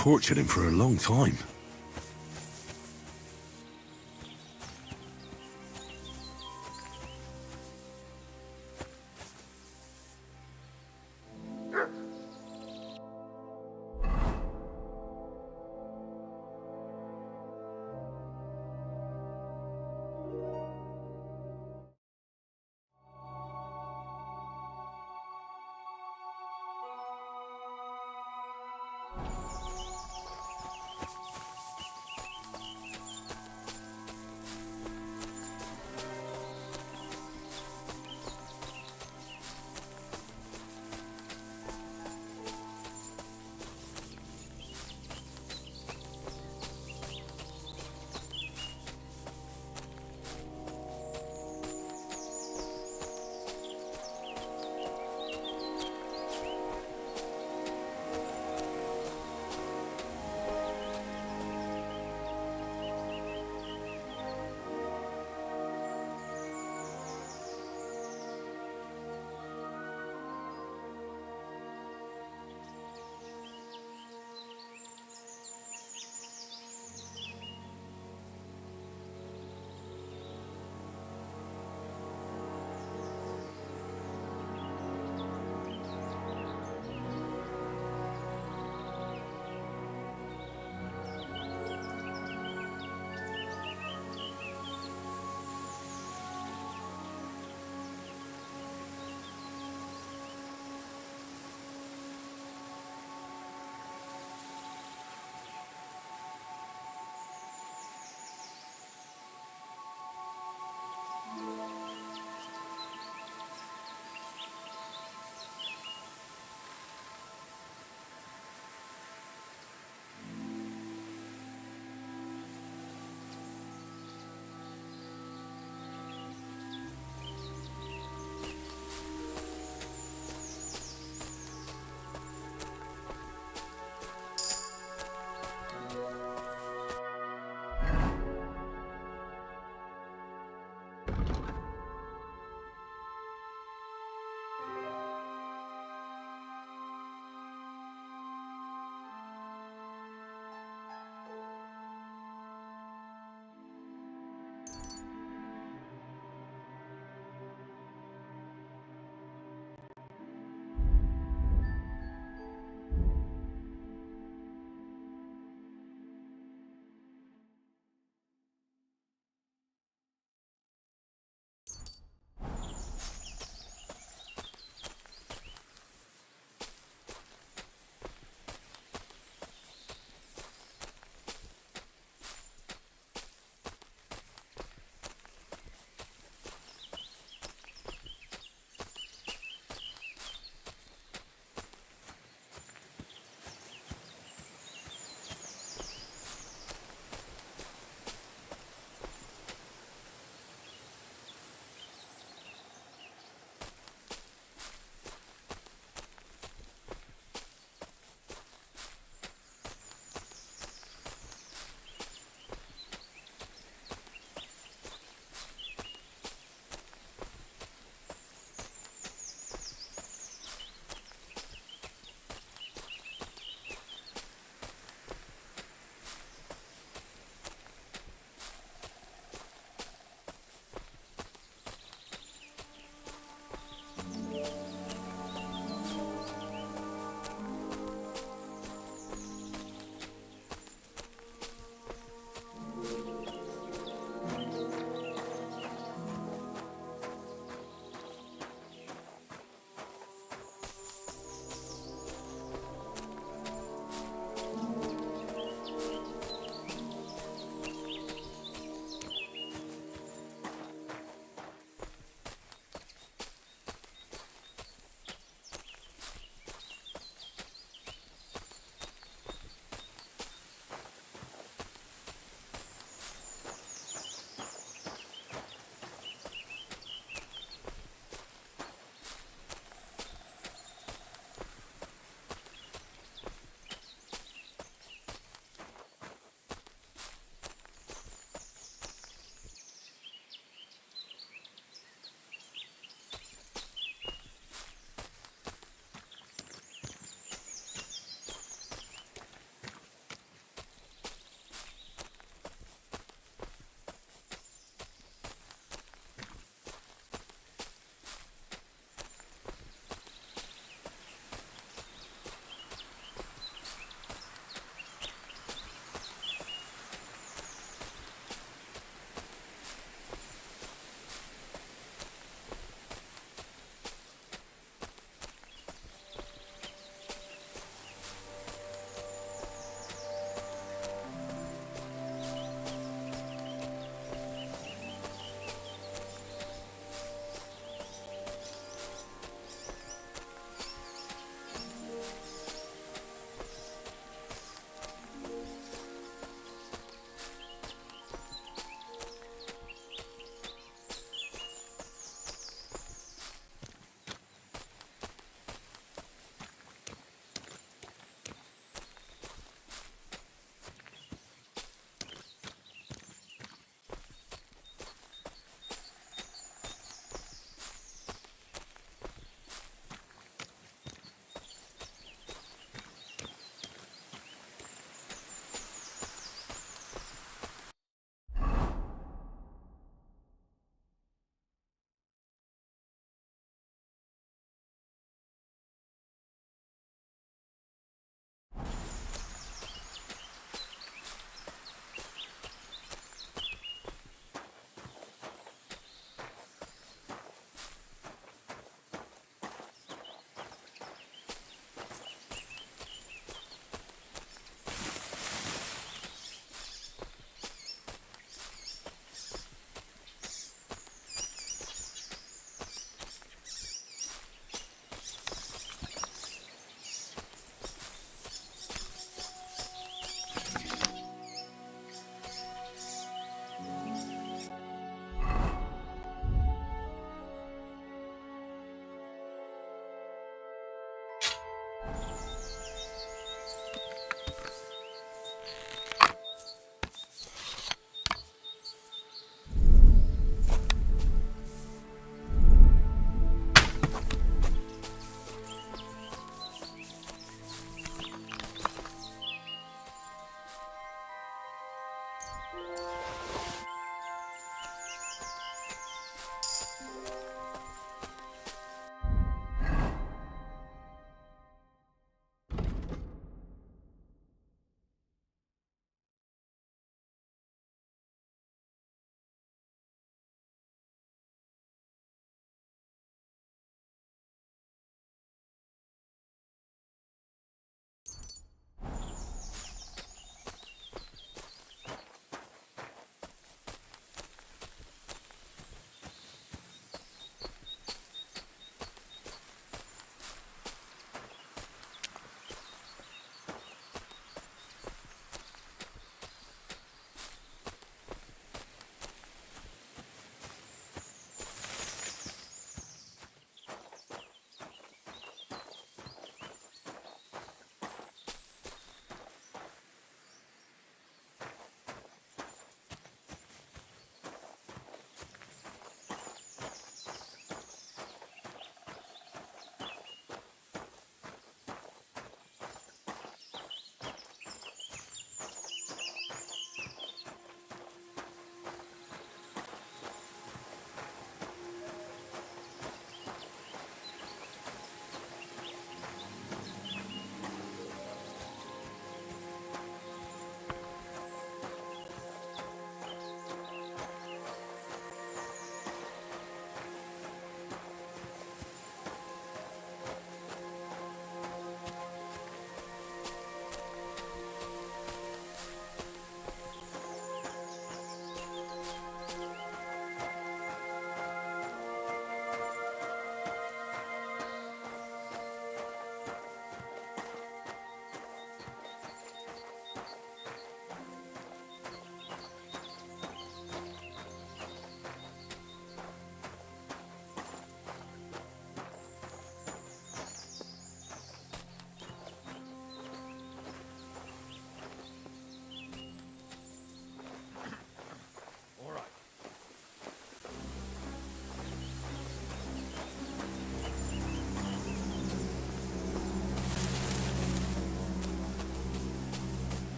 tortured him for a long time.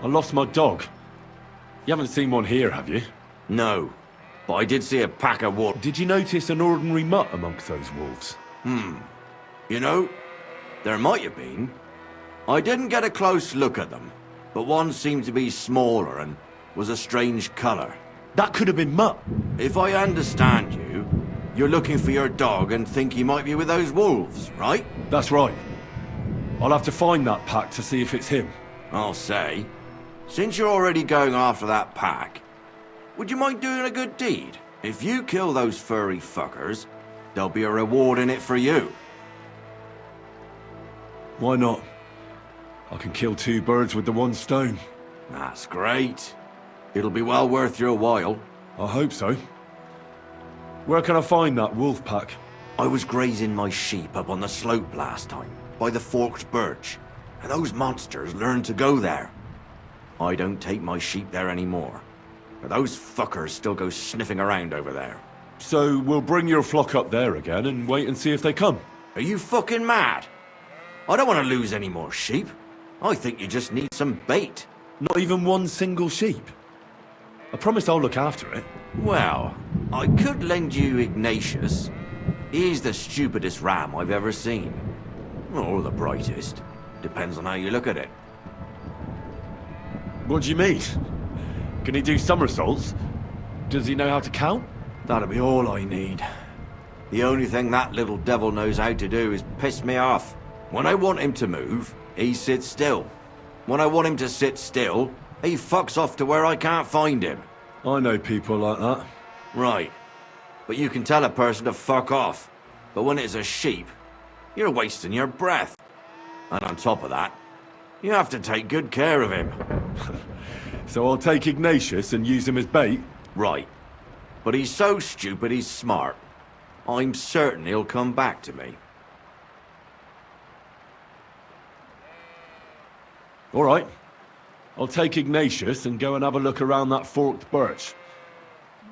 I lost my dog. You haven't seen one here, have you? No, but I did see a pack of wolves. Did you notice an ordinary mutt amongst those wolves? You know, there might have been. I didn't get a close look at them, but one seemed to be smaller and was a strange colour. That could have been Mutt. If I understand you, you're looking for your dog and think he might be with those wolves, right? That's right. I'll have to find that pack to see if it's him. I'll say, since you're already going after that pack, would you mind doing a good deed? If you kill those furry fuckers, there'll be a reward in it for you. Why not? I can kill two birds with the one stone. That's great. It'll be well worth your while. I hope so. Where can I find that wolf pack? I was grazing my sheep up on the slope last time, by the forked birch, and those monsters learned to go there. I don't take my sheep there anymore, but those fuckers still go sniffing around over there. So we'll bring your flock up there again and wait and see if they come. Are you fucking mad? I don't want to lose any more sheep. I think you just need some bait. Not even one single sheep. I promise I'll look after it. Well, I could lend you Ignatius. He's the stupidest ram I've ever seen. Or the brightest. Depends on how you look at it. What do you mean? Can he do somersaults? Does he know how to count? That'll be all I need. The only thing that little devil knows how to do is piss me off. When I want him to move, he sits still. When I want him to sit still, he fucks off to where I can't find him. I know people like that. Right. But you can tell a person to fuck off. But when it's a sheep, you're wasting your breath. And on top of that, you have to take good care of him. So I'll take Ignatius and use him as bait? Right. But he's so stupid he's smart. I'm certain he'll come back to me. All right. I'll take Ignatius and go and have a look around that forked birch.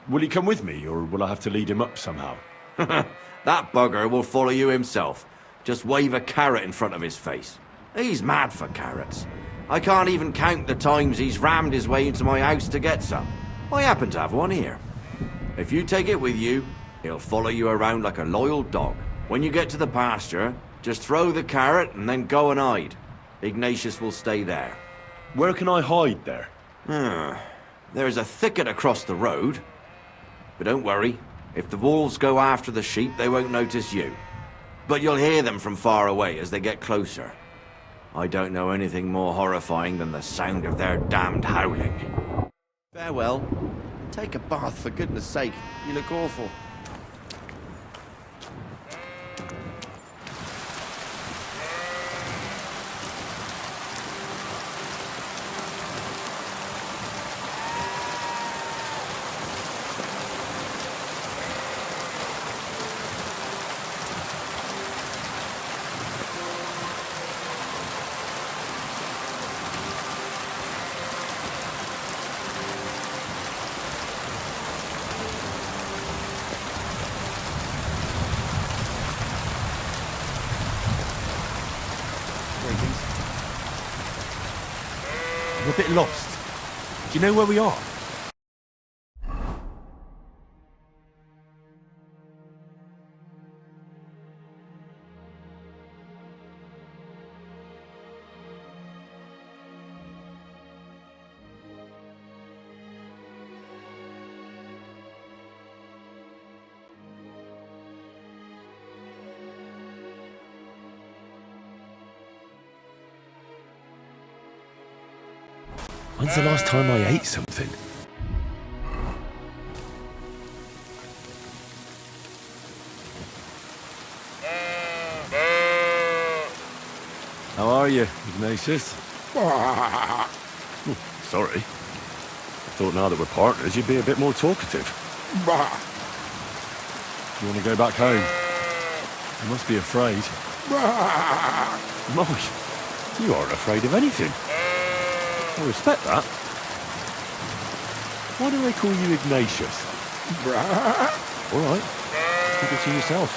Will he come with me, or will I have to lead him up somehow? That bugger will follow you himself. Just wave a carrot in front of his face. He's mad for carrots. I can't even count the times he's rammed his way into my house to get some. I happen to have one here. If you take it with you, he'll follow you around like a loyal dog. When you get to the pasture, just throw the carrot and then go and hide. Ignatius will stay there. Where can I hide there? There's a thicket across the road. But don't worry, if the wolves go after the sheep, they won't notice you. But you'll hear them from far away as they get closer. I don't know anything more horrifying than the sound of their damned howling. Farewell. Take a bath, for goodness sake. You look awful. I'm a bit lost. Do you know where we are? When's the last time I ate something? How are you, Ignatius? Sorry. I thought now that we're partners, you'd be a bit more talkative. You want to go back home? You must be afraid. Mike, you aren't afraid of anything. I respect that. Why do they call you Ignatius? All right, keep it to yourself.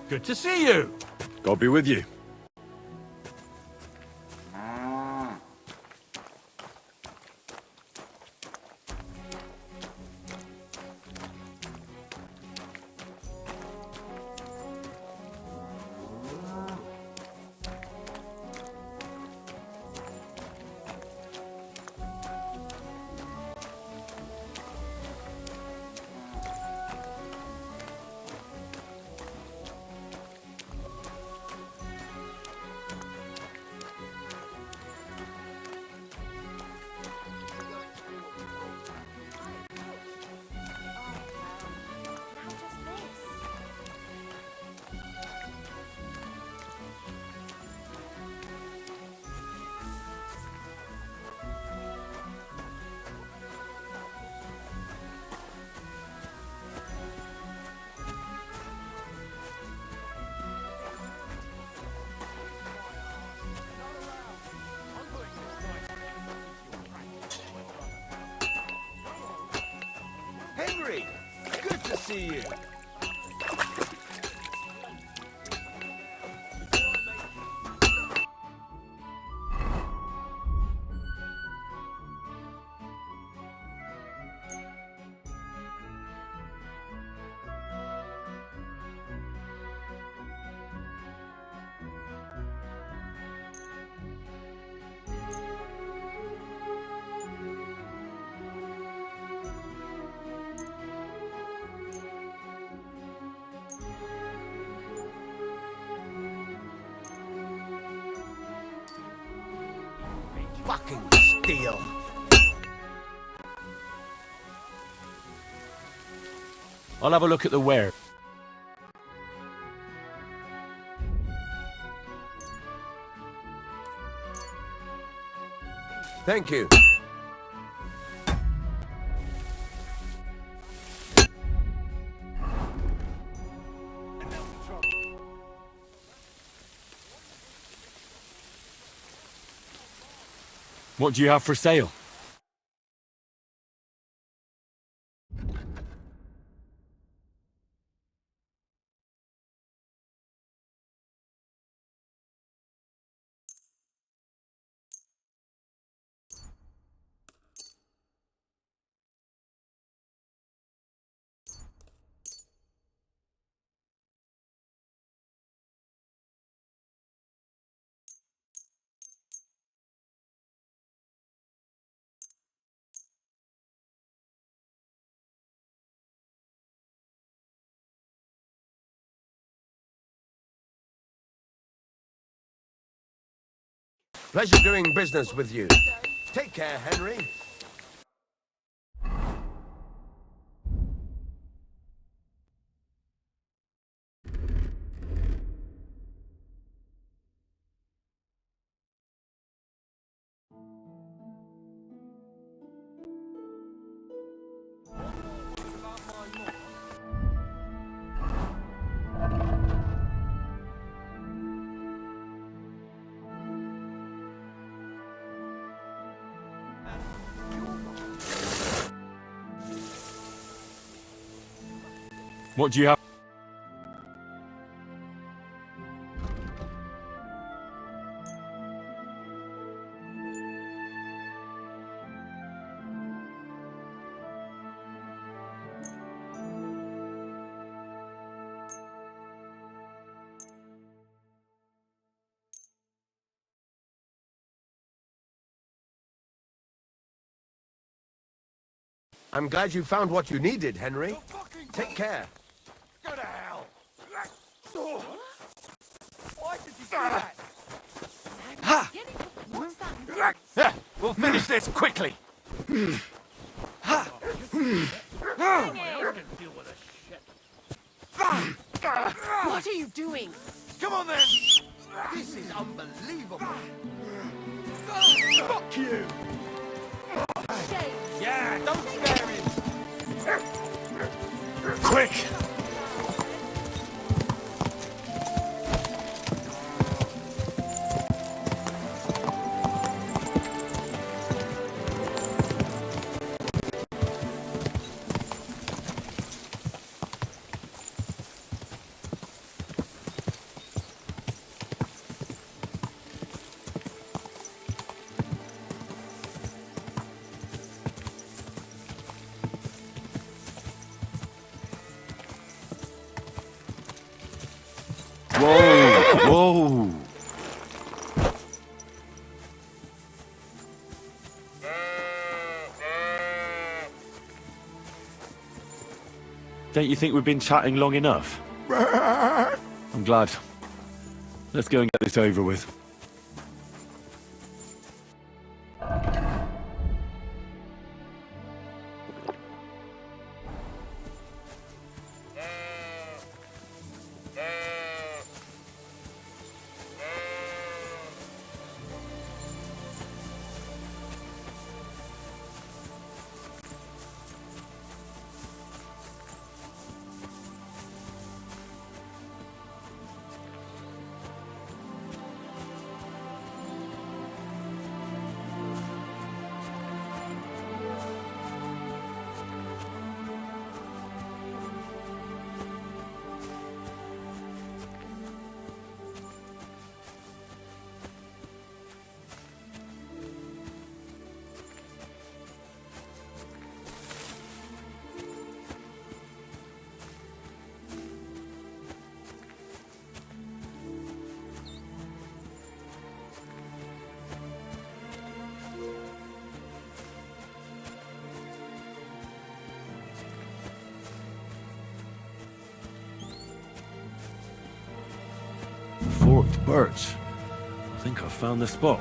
Good to see you. God be with you. Henry, good to see you. Fucking steal. I'll have a look at the ware. Thank you. What do you have for sale? Pleasure doing business with you. Take care, Henry. What do you have? I'm glad you found what you needed, Henry. Take care. Go to hell! Why did you do that? Ha! What's that? We'll finish this quickly. What are you doing? Come on then. This is unbelievable. Fuck you. Shame. Yeah, don't scare him. Quick! Don't you think we've been chatting long enough? I'm glad. Let's go and get this over with. Forked birch. I think I've found the spot.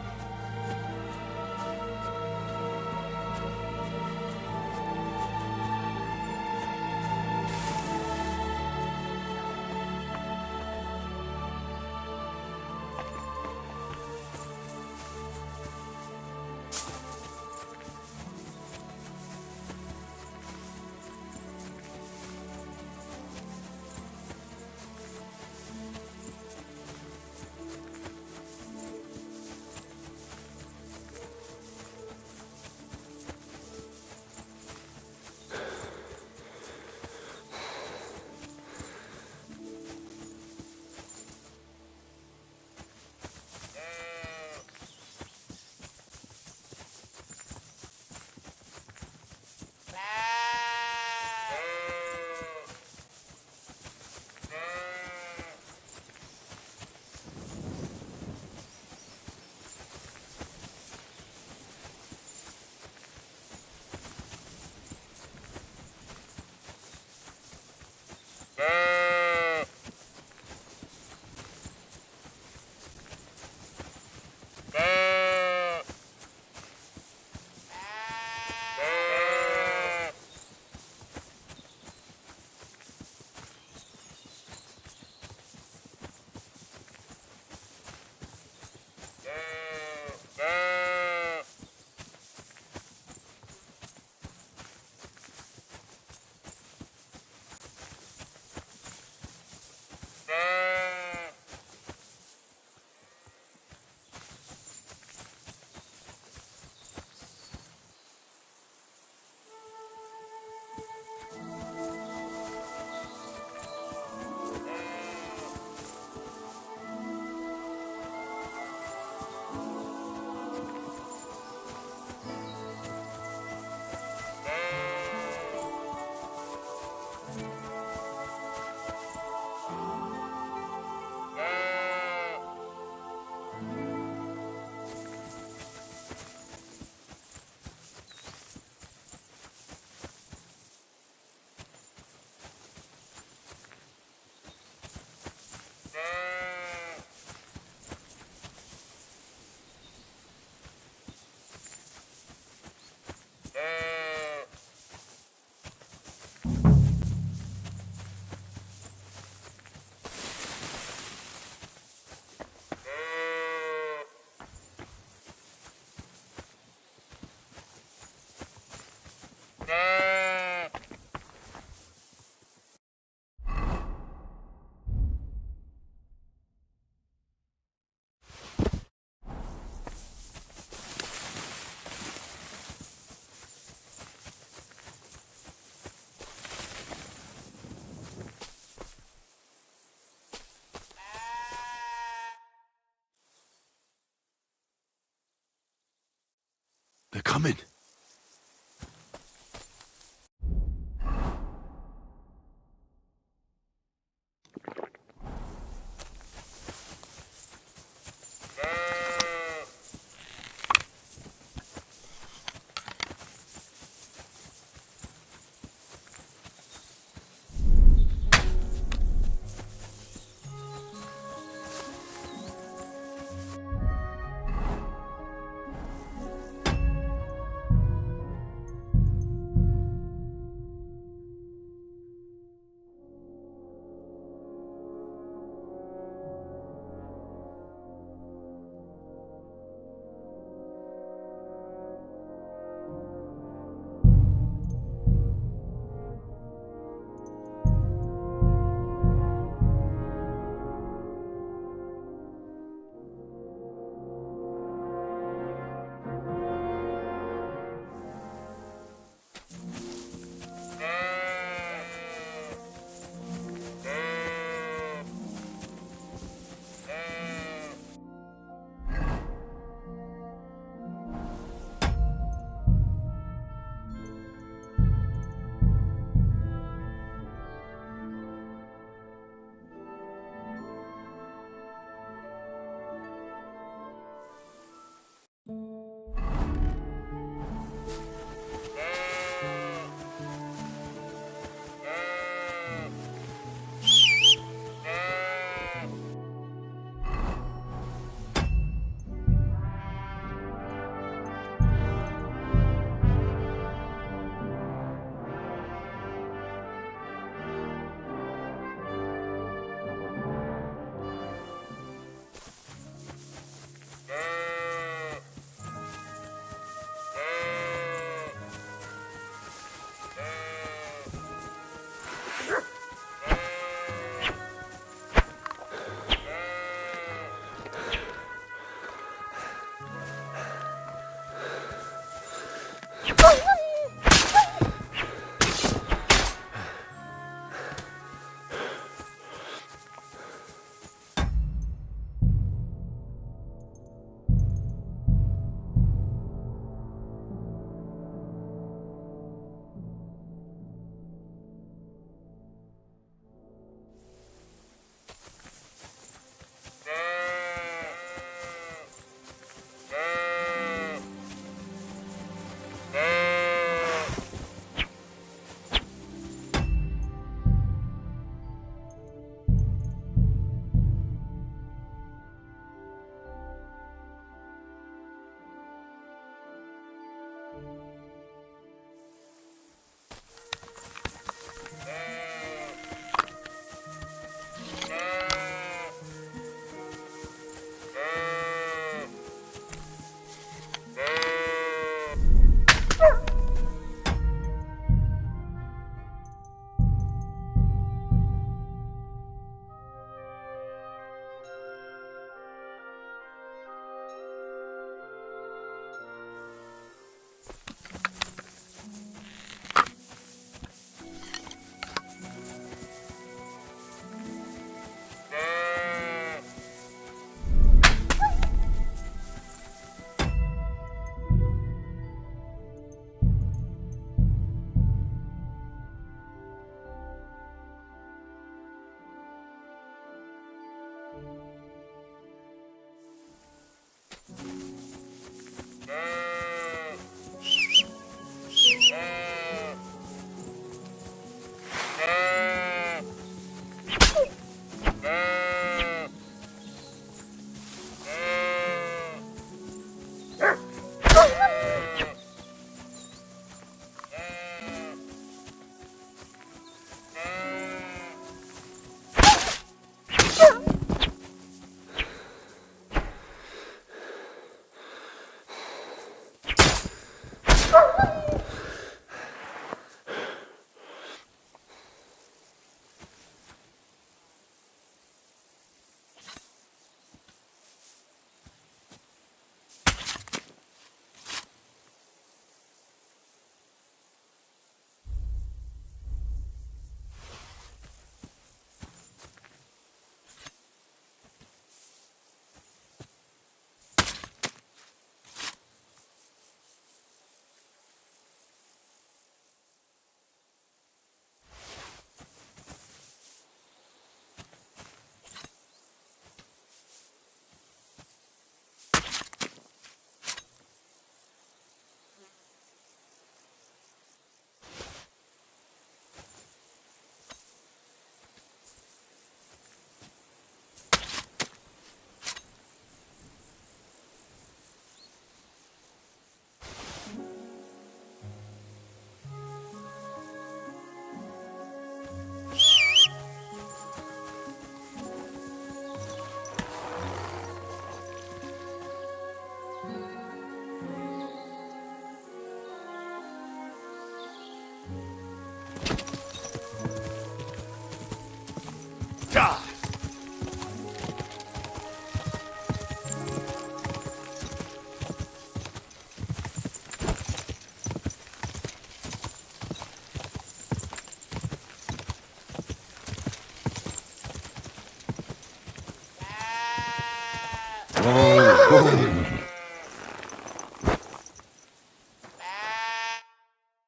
They're coming.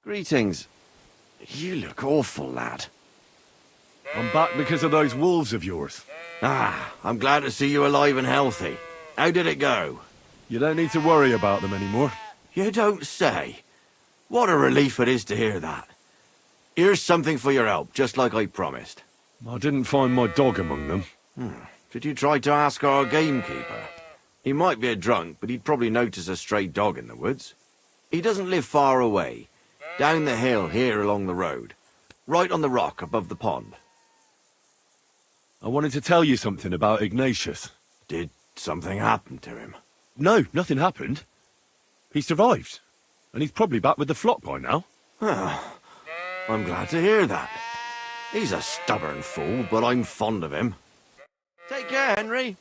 Greetings. You look awful, lad. I'm back because of those wolves of yours. Ah, I'm glad to see you alive and healthy. How did it go? You don't need to worry about them anymore. You don't say. What a relief it is to hear that. Here's something for your help, just like I promised. I didn't find my dog among them. Did you try to ask our gamekeeper? He might be a drunk, but he'd probably notice a stray dog in the woods. He doesn't live far away. Down the hill here along the road. Right on the rock above the pond. I wanted to tell you something about Ignatius. Did something happen to him? No, nothing happened. He survived. And he's probably back with the flock by now. I'm glad to hear that. He's a stubborn fool, but I'm fond of him. Take care, Henry.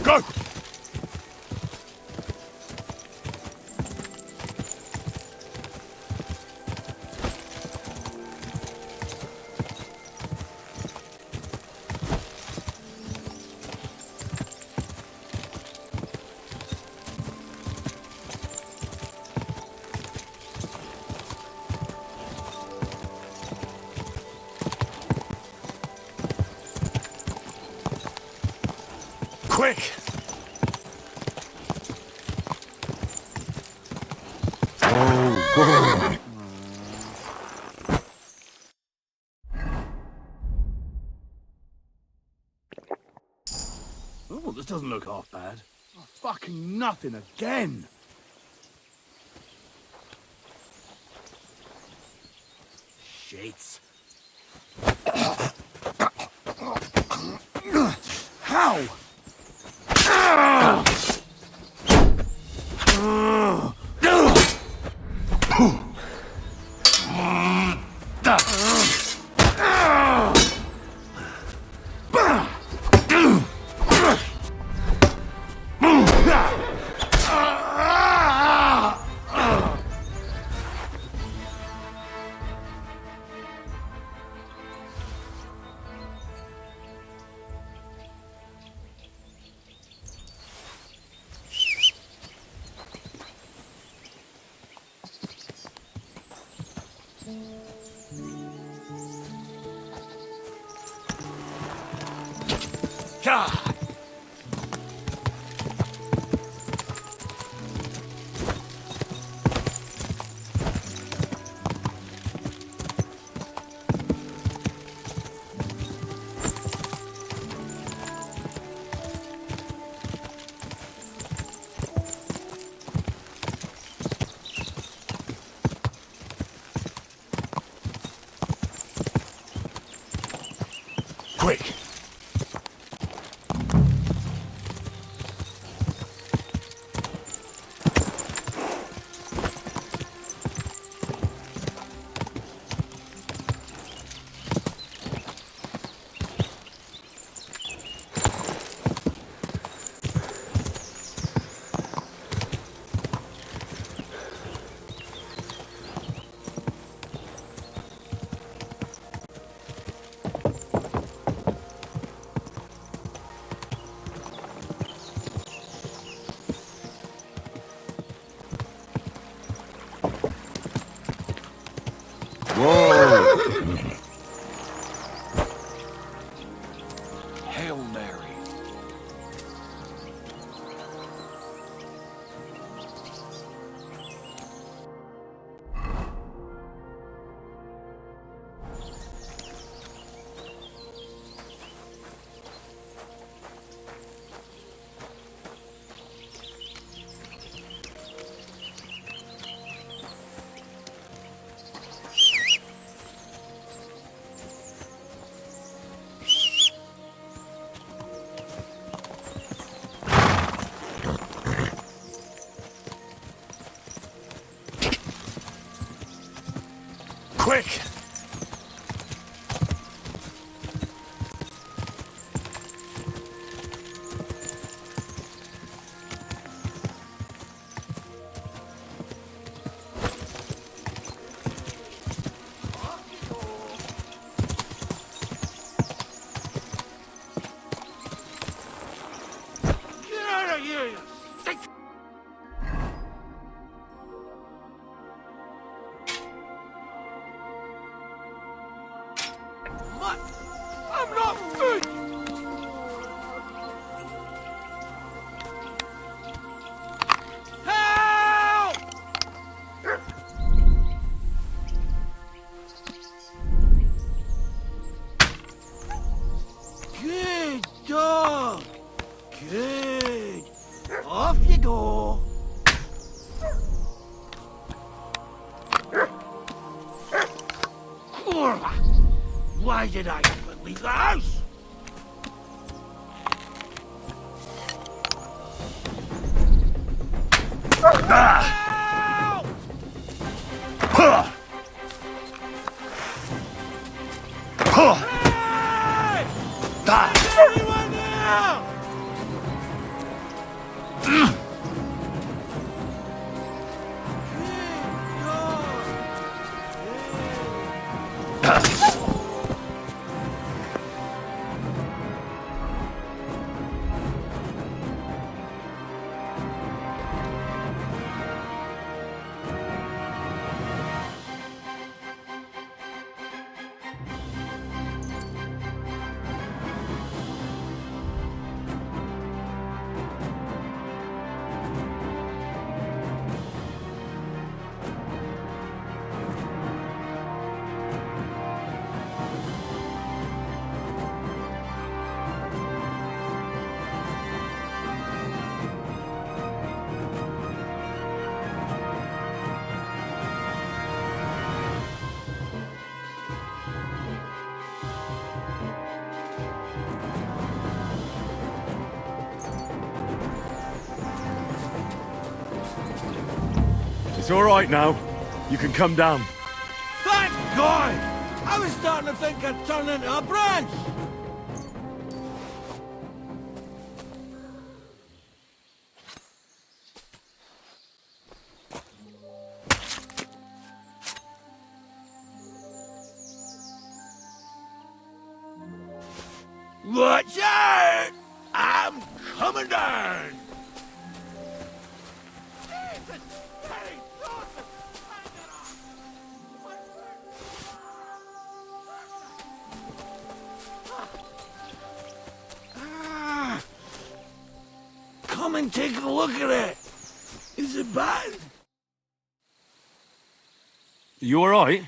Go! Quick! Oh, this doesn't look half bad. Oh, fucking nothing again! Shit. How? God! Quick! quick! Get out of here, you sick... What? I'm not food! Help! Good dog! Good! Off you go! Kurwa! Why did I even leave the house? Help! Hey! Anyone there? It's all right now. You can come down. Thank God! I was starting to think I'd turn into a branch! Watch out! I'm coming down! Jesus! Harry, Joseph! Hang it up! Come and take a look at it! Is it bad? You all right?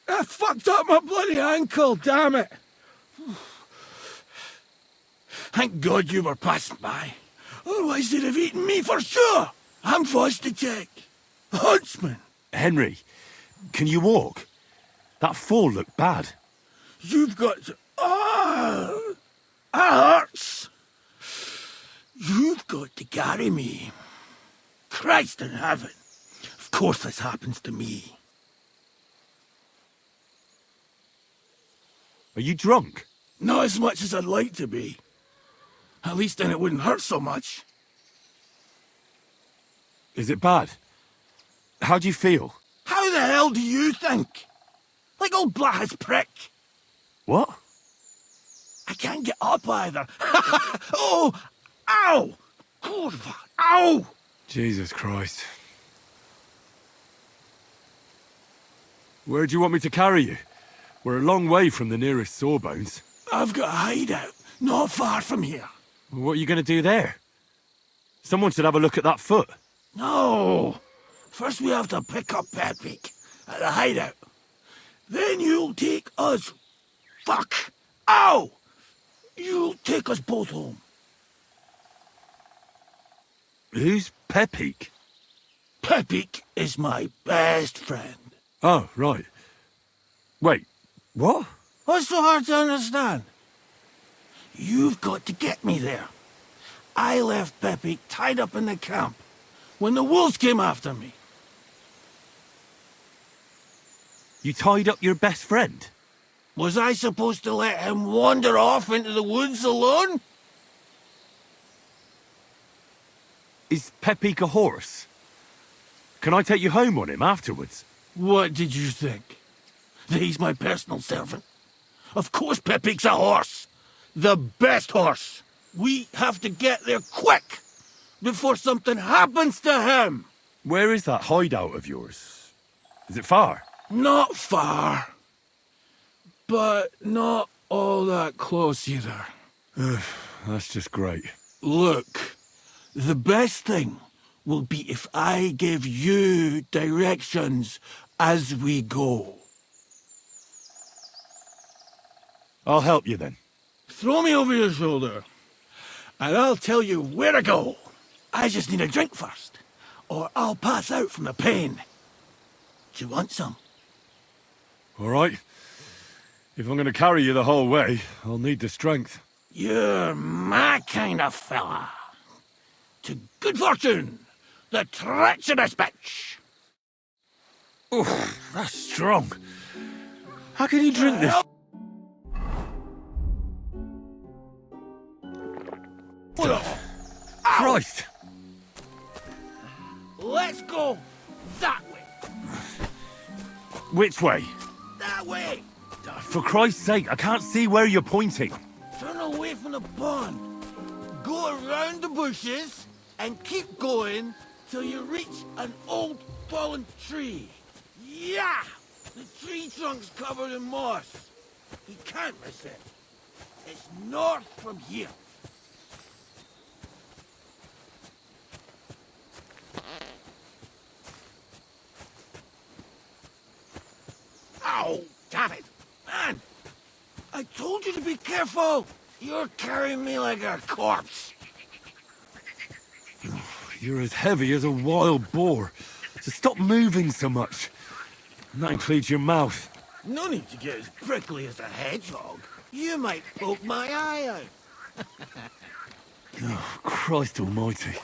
I fucked up my bloody ankle, damn it! Thank God you were passing by. Otherwise they'd have eaten me for sure. I'm forced to check. Huntsman, Henry, can you walk? That fall looked bad. you've got to... Oh, that hurts. You've got to carry me. Christ in heaven. Of course this happens to me. Are you drunk? Not as much as I'd like to be. At least then it wouldn't hurt so much. Is it bad? How do you feel? How the hell do you think? Like old Black's prick. What? I can't get up either. Oh! Ow! Kurwa! Ow! Jesus Christ. Where do you want me to carry you? We're a long way from the nearest sawbones. I've got a hideout, not far from here. What are you going to do there? Someone should have a look at that foot. No! First we have to pick up Pepik at the hideout. Then you'll take us... Fuck! Ow! You'll take us both home. Who's Pepik? Pepik is my best friend. Oh, right. Wait, what? What's so hard to understand? You've got to get me there. I left Pepik tied up in the camp when the wolves came after me. You tied up your best friend? Was I supposed to let him wander off into the woods alone? Is Pepik a horse? Can I take you home on him afterwards? What did you think? That he's my personal servant? Of course Pepik's a horse! The best horse! We have to get there quick! Before something happens to him! Where is that hideout of yours? Is it far? Not far. But not all that close either. That's just great. Look, the best thing will be if I give you directions as we go. I'll help you then. Throw me over your shoulder, and I'll tell you where to go. I just need a drink first, or I'll pass out from the pain. Do you want some? All right. If I'm going to carry you the whole way, I'll need the strength. You're my kind of fella. To good fortune, the treacherous bitch. Oh, that's strong. How can you drink this? Christ! Let's go that way. Which way? That way. For Christ's sake, I can't see where you're pointing. Turn away from the pond. Go around the bushes and keep going till you reach an old fallen tree. Yeah! The tree trunk's covered in moss. You can't miss it. It's north from here. Ow! Damn it! Man! I told you to be careful! You're carrying me like a corpse. You're as heavy as a wild boar. So stop moving so much. And that includes your mouth. No need to get as prickly as a hedgehog. You might poke my eye out. Oh, Christ almighty.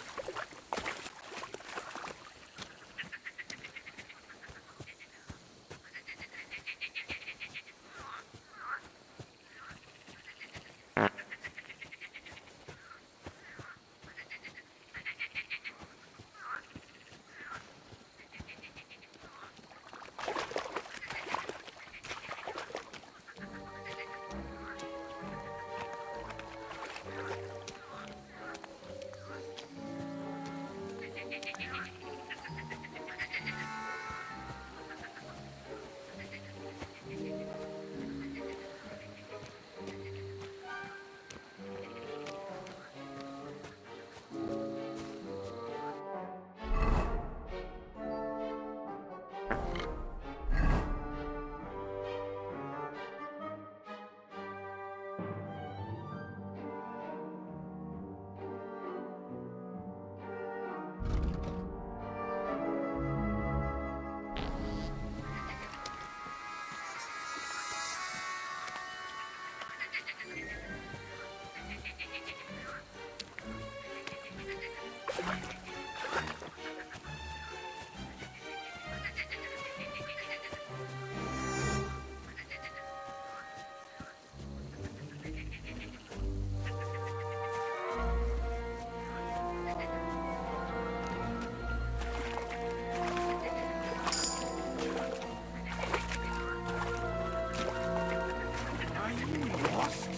Are you lost?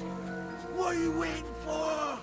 What are you waiting for?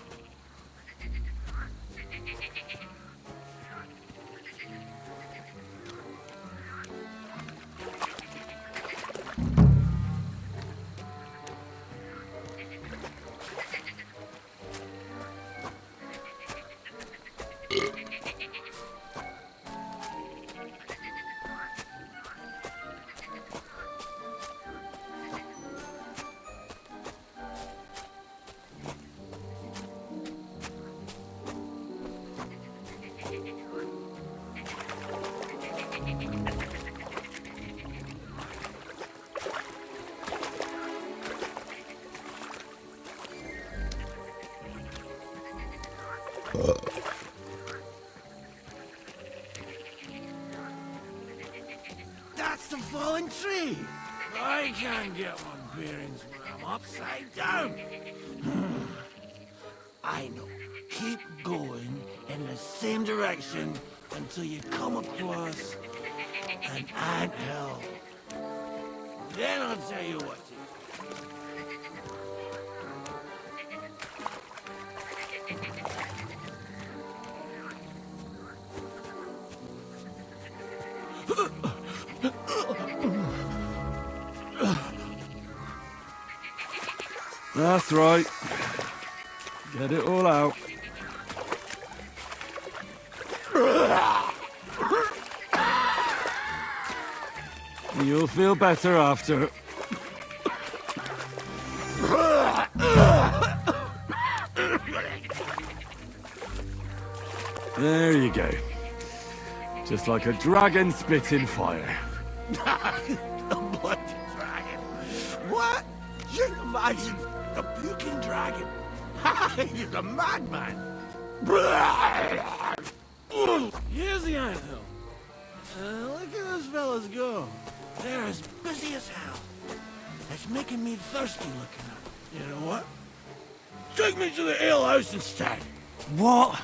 That's the fallen tree. I can't get my bearings when I'm upside down. I know. Keep going in the same direction until you come across an anthill. Then I'll tell you what to do. That's right. Get it all out. You'll feel better after. There you go. Just like a dragon spitting fire. A bloody dragon. What? You imagine a puking dragon? He's a madman. Here's the anthill. Look at those fellas go. They're as busy as hell. It's making me thirsty looking at them. You know what? Take me to the ale house instead. What?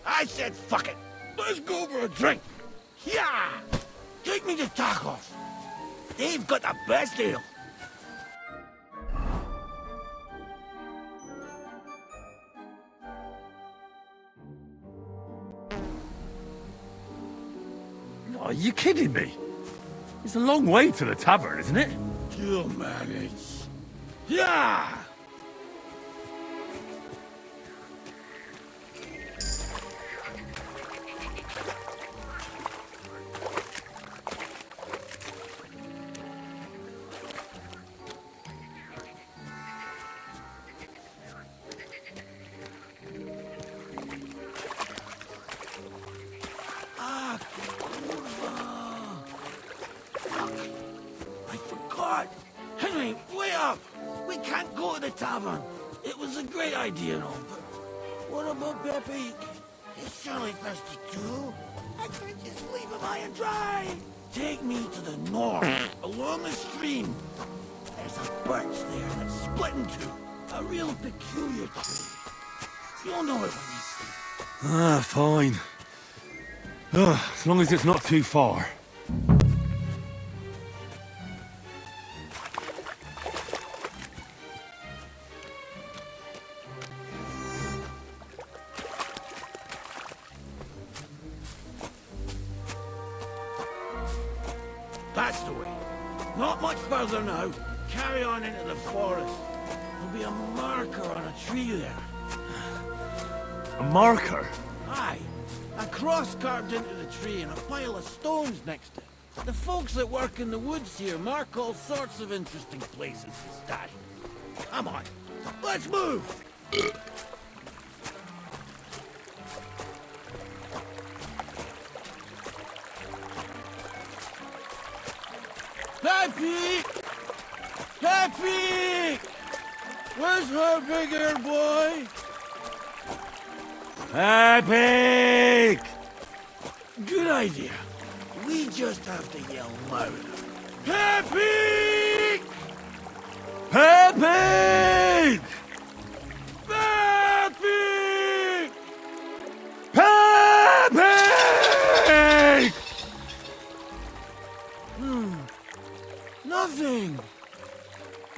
I said fuck it. Let's go for a drink. Yeah! Take me to tacos. They've got the best ale. Are you kidding me? It's a long way to the tavern, isn't it? You'll manage. Yeah! I forgot. Henry, way up! We can't go to the tavern. It was a great idea and all, but what about Pepe? He's surely thirsty too. I can't just leave him high and dry. Take me to the north, along the stream. There's a birch there that's split in two. A real peculiar tree. You'll know it when you see it. Ah, fine. As long as it's not too far. That's the way. Not much further now. Carry on into the forest. There'll be a marker on a tree there. A marker? Aye. A cross carved into the tree and a pile of stones next to it. The folks that work in the woods here mark all sorts of interesting places to stash. Come on. Let's move! Pepe! Pepe! Where's her big ear boy? Epic! Good idea. We just have to yell louder. Pepe! Epic! Pepe! Epic! Nothing.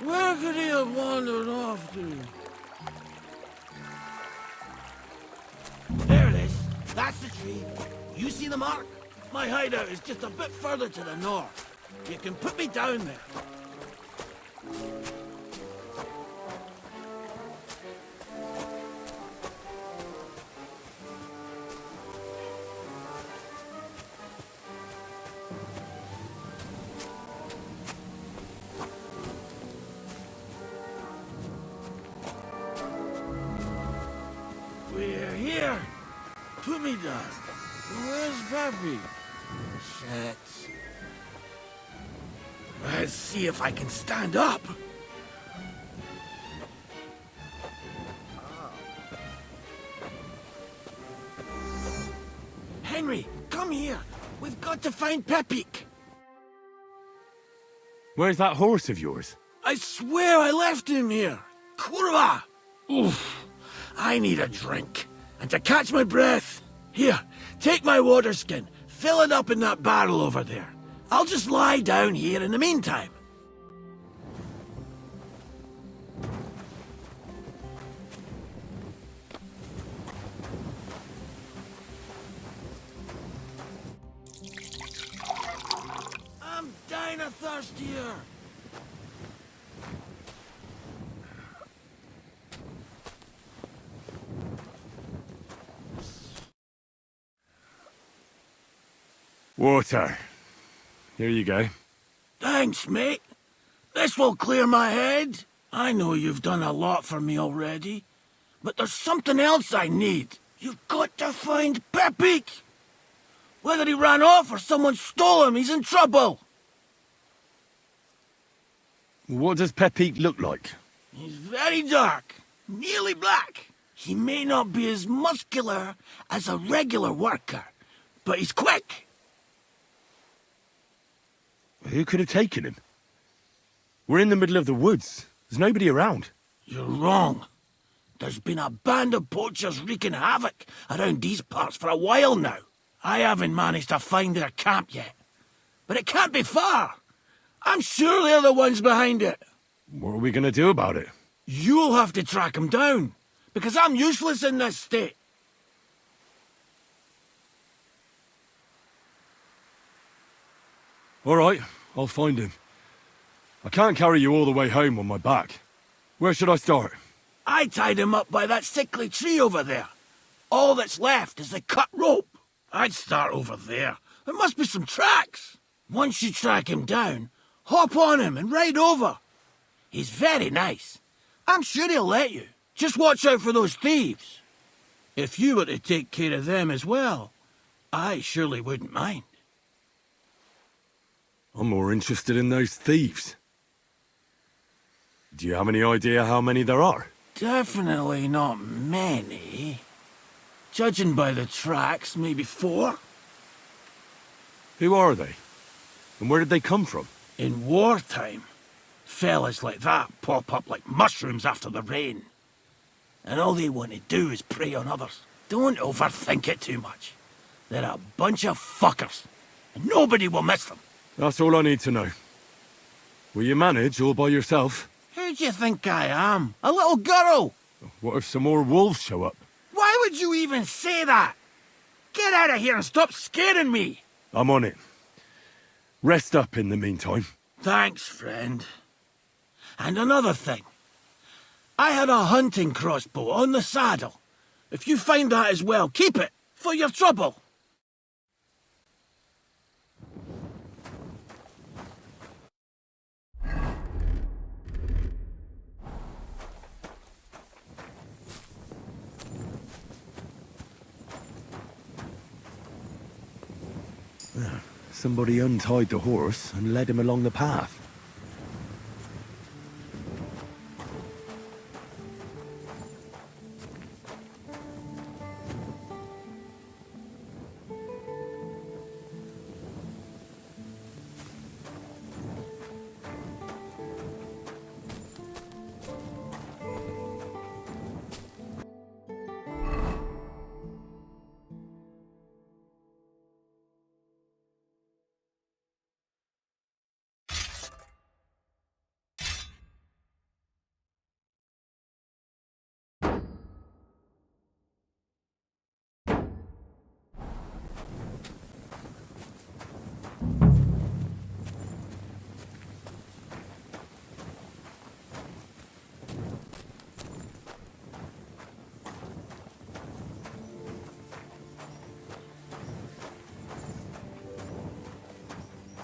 Where could he have wandered off to? There it is. That's the tree. You see the mark? My hideout is just a bit further to the north. You can put me down there. We're here. Put me down. Where's Pepe? Shit. Let's see if I can stand up. Henry, come here. We've got to find Pepe. Where's that horse of yours? I swear I left him here. Kurwa! Oof. I need a drink. And to catch my breath, here, take my water skin. Fill it up in that barrel over there. I'll just lie down here in the meantime. I'm dying of thirst here. Water. Here you go. Thanks, mate. This will clear my head. I know you've done a lot for me already, but there's something else I need. You've got to find Pepik. Whether he ran off or someone stole him, he's in trouble. What does Pepik look like? He's very dark, nearly black. He may not be as muscular as a regular worker, but he's quick. Who could have taken him? We're in the middle of the woods. There's nobody around. You're wrong. There's been a band of poachers wreaking havoc around these parts for a while now. I haven't managed to find their camp yet. But it can't be far. I'm sure they're the ones behind it. What are we going to do about it? You'll have to track them down, because I'm useless in this state. All right, I'll find him. I can't carry you all the way home on my back. Where should I start? I tied him up by that sickly tree over there. All that's left is the cut rope. I'd start over there. There must be some tracks. Once you track him down, hop on him and ride over. He's very nice. I'm sure he'll let you. Just watch out for those thieves. If you were to take care of them as well, I surely wouldn't mind. I'm more interested in those thieves. Do you have any idea how many there are? Definitely not many. Judging by the tracks, maybe 4. Who are they? And where did they come from? In wartime, fellas like that pop up like mushrooms after the rain. And all they want to do is prey on others. Don't overthink it too much. They're a bunch of fuckers, and nobody will miss them. That's all I need to know. Will you manage all by yourself? Who do you think I am? A little girl? What if some more wolves show up? Why would you even say that? Get out of here and stop scaring me! I'm on it. Rest up in the meantime. Thanks, friend. And another thing. I had a hunting crossbow on the saddle. If you find that as well, keep it, for your trouble. Somebody untied the horse and led him along the path.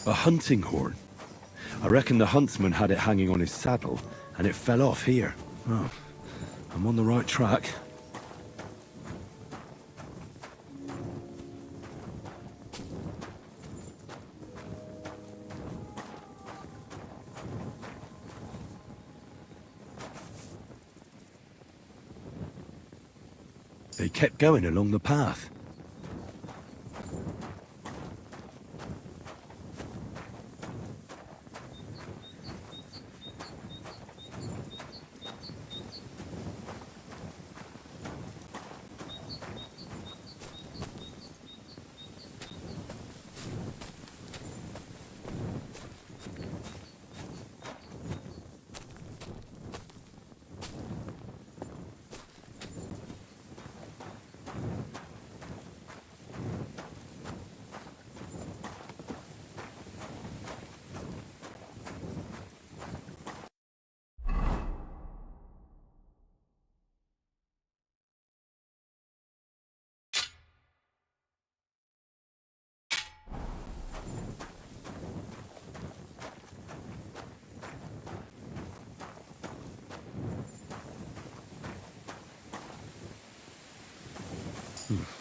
A hunting horn. I reckon the huntsman had it hanging on his saddle, and it fell off here. Oh, I'm on the right track. They kept going along the path.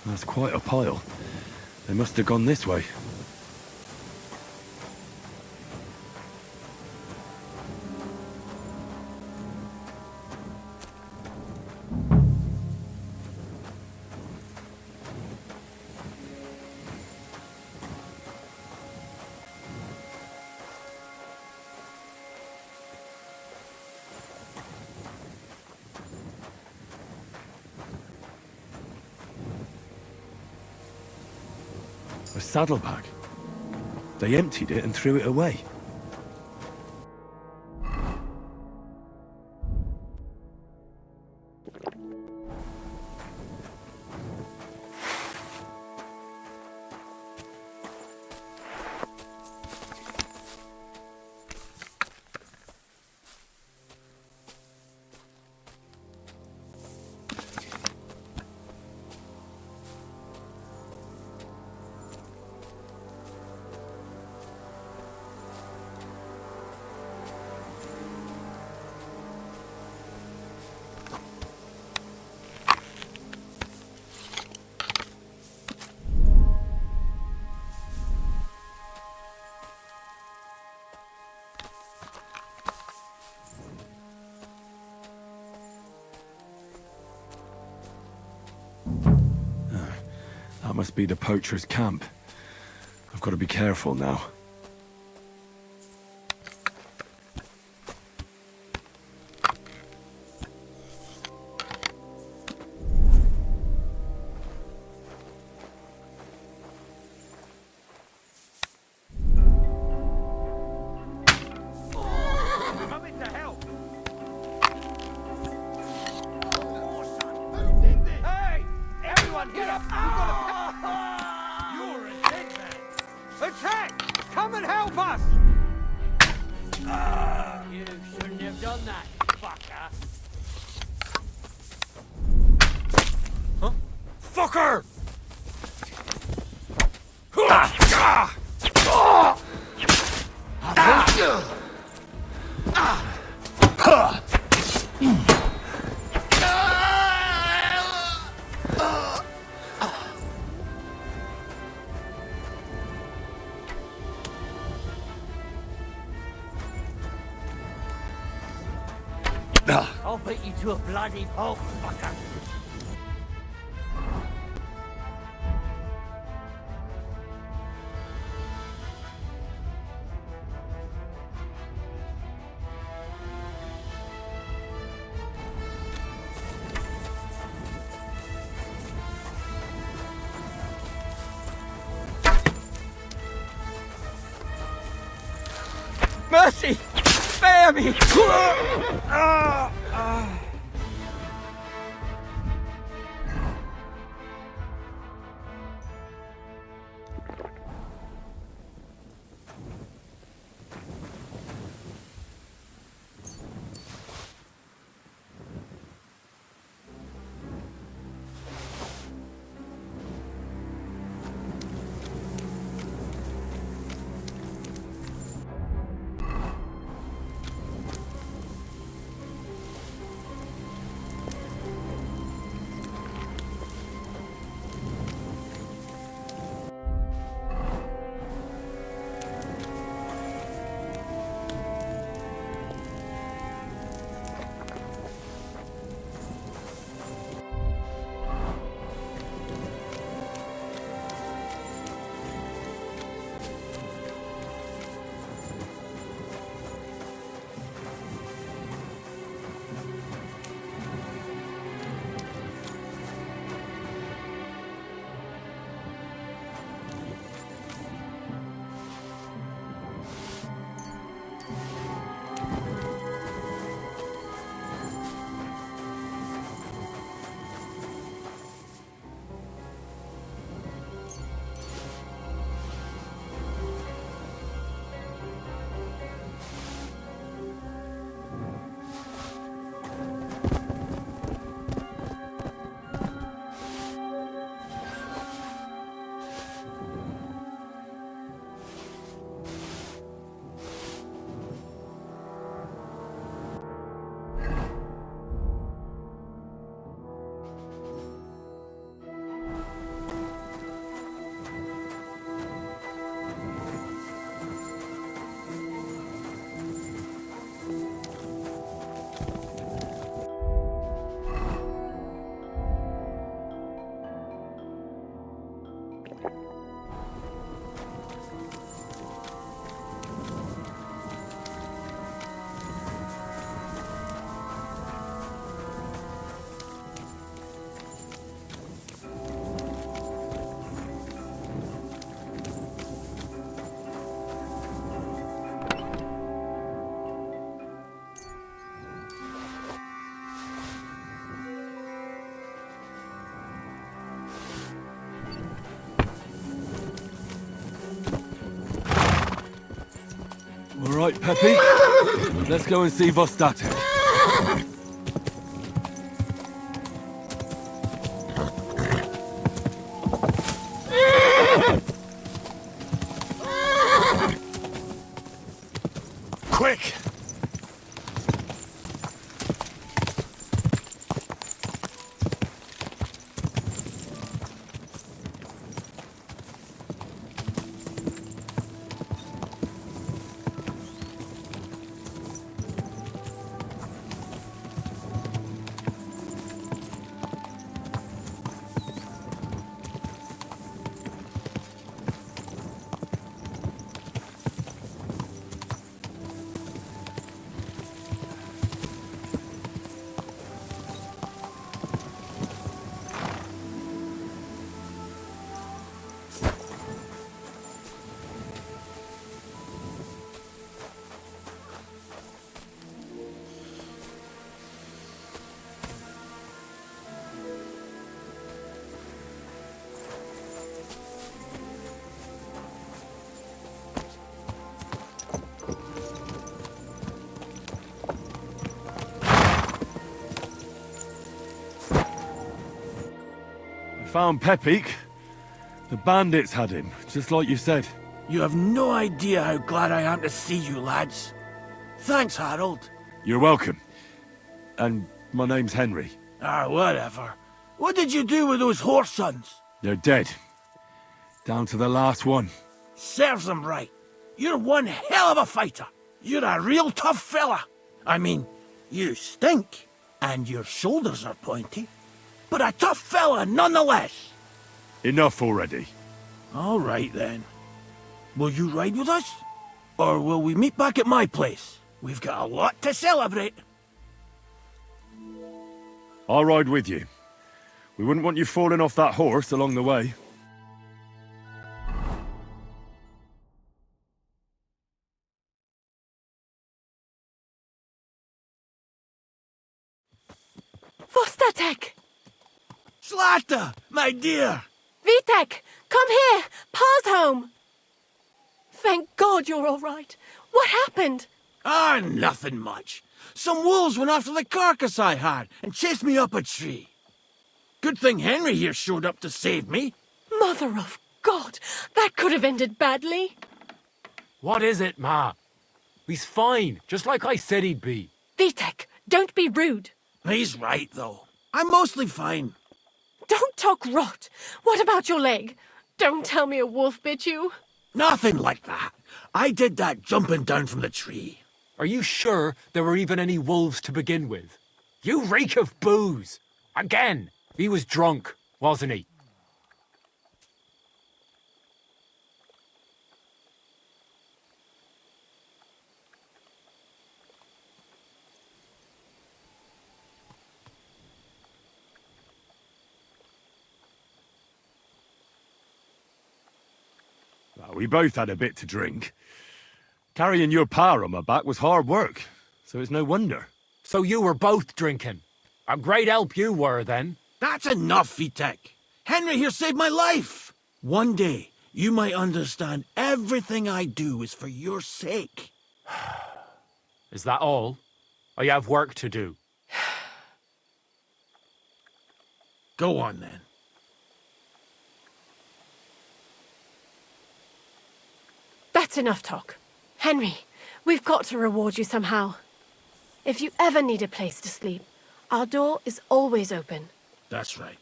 That's quite a pile. They must have gone this way. A saddlebag. They emptied it and threw it away. That must be the poacher's camp. I've got to be careful now. Coming to help. Hey! Everyone get up! You're a dead man! Attack! Come and help us! You shouldn't have done that, fucker. Huh? Fucker! I'll beat you to a bloody pulp, fucker. Mercy! Spare me! All right, Peppy. Let's go and see Vostate. Quick! Found Pepik. The bandits had him, just like you said. You have no idea how glad I am to see you, lads. Thanks, Harold. You're welcome. And my name's Henry. Ah, whatever. What did you do with those horse sons? They're dead. Down to the last one. Serves them right. You're one hell of a fighter. You're a real tough fella. I mean, you stink, and your shoulders are pointy. But a tough fella nonetheless. Enough already. All right, then. Will you ride with us? Or will we meet back at my place? We've got a lot to celebrate. I'll ride with you. We wouldn't want you falling off that horse along the way. Vostatek! Slata, my dear! Vitek! Come here! Pa's home! Thank God you're all right. What happened? Ah, nothing much. Some wolves went after the carcass I had and chased me up a tree. Good thing Henry here showed up to save me. Mother of God! That could have ended badly. What is it, Ma? He's fine, just like I said he'd be. Vitek, don't be rude. He's right, though. I'm mostly fine. Don't talk rot. What about your leg? Don't tell me a wolf bit you. Nothing like that. I did that jumping down from the tree. Are you sure there were even any wolves to begin with? You reek of booze! Again! He was drunk, wasn't he? Well, we both had a bit to drink. Carrying your pa on my back was hard work, so it's no wonder. So you were both drinking. A great help you were, then. That's enough, Vitek. Henry here saved my life. One day, you might understand everything I do is for your sake. Is that all? I have work to do. Go on, then. That's enough talk. Henry, we've got to reward you somehow. If you ever need a place to sleep, our door is always open. That's right.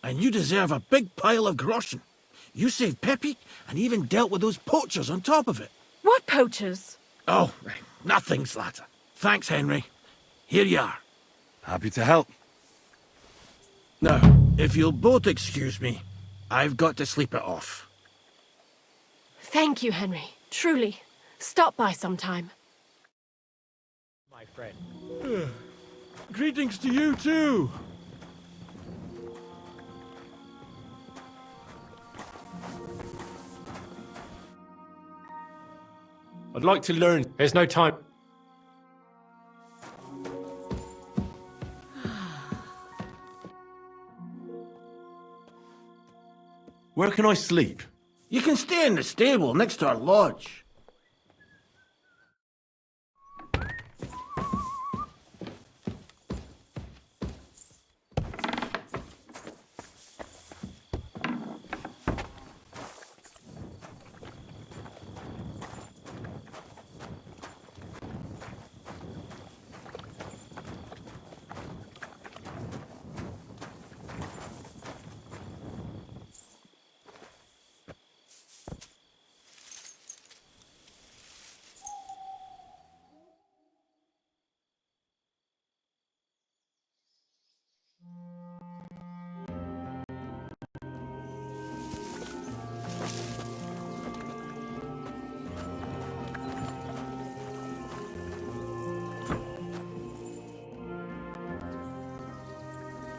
And you deserve a big pile of groschen. You saved Peppy and even dealt with those poachers on top of it. What poachers? Oh, nothing, Slata. Thanks, Henry. Here you are. Happy to help. Now, if you'll both excuse me, I've got to sleep it off. Thank you, Henry. Truly. Stop by sometime. My friend. Greetings to you too. I'd like to learn. There's no time. Where can I sleep? You can stay in the stable next to our lodge.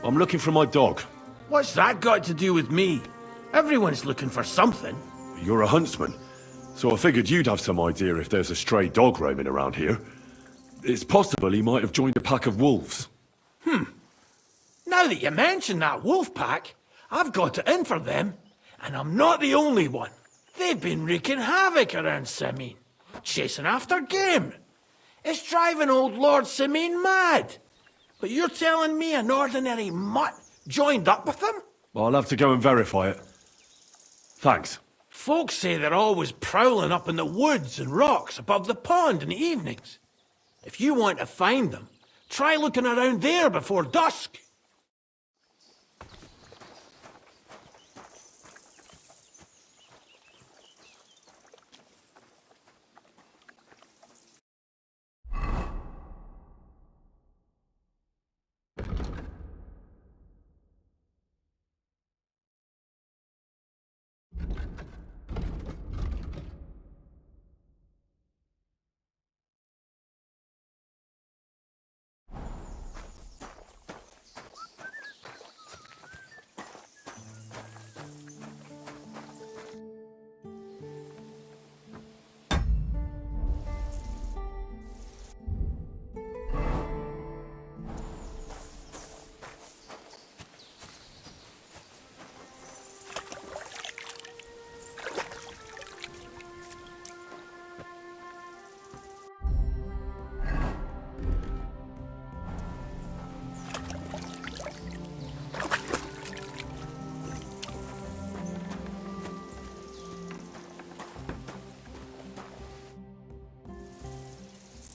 I'm looking for my dog. What's that got to do with me? Everyone's looking for something. You're a huntsman, so I figured you'd have some idea if there's a stray dog roaming around here. It's possible he might have joined a pack of wolves. Now that you mention that wolf pack, I've got it in for them, and I'm not the only one. They've been wreaking havoc around Simene, chasing after game. It's driving old Lord Simene mad. But you're telling me an ordinary mutt joined up with them? I'll have to go and verify it. Thanks. Folks say they're always prowling up in the woods and rocks above the pond in the evenings. If you want to find them, try looking around there before dusk.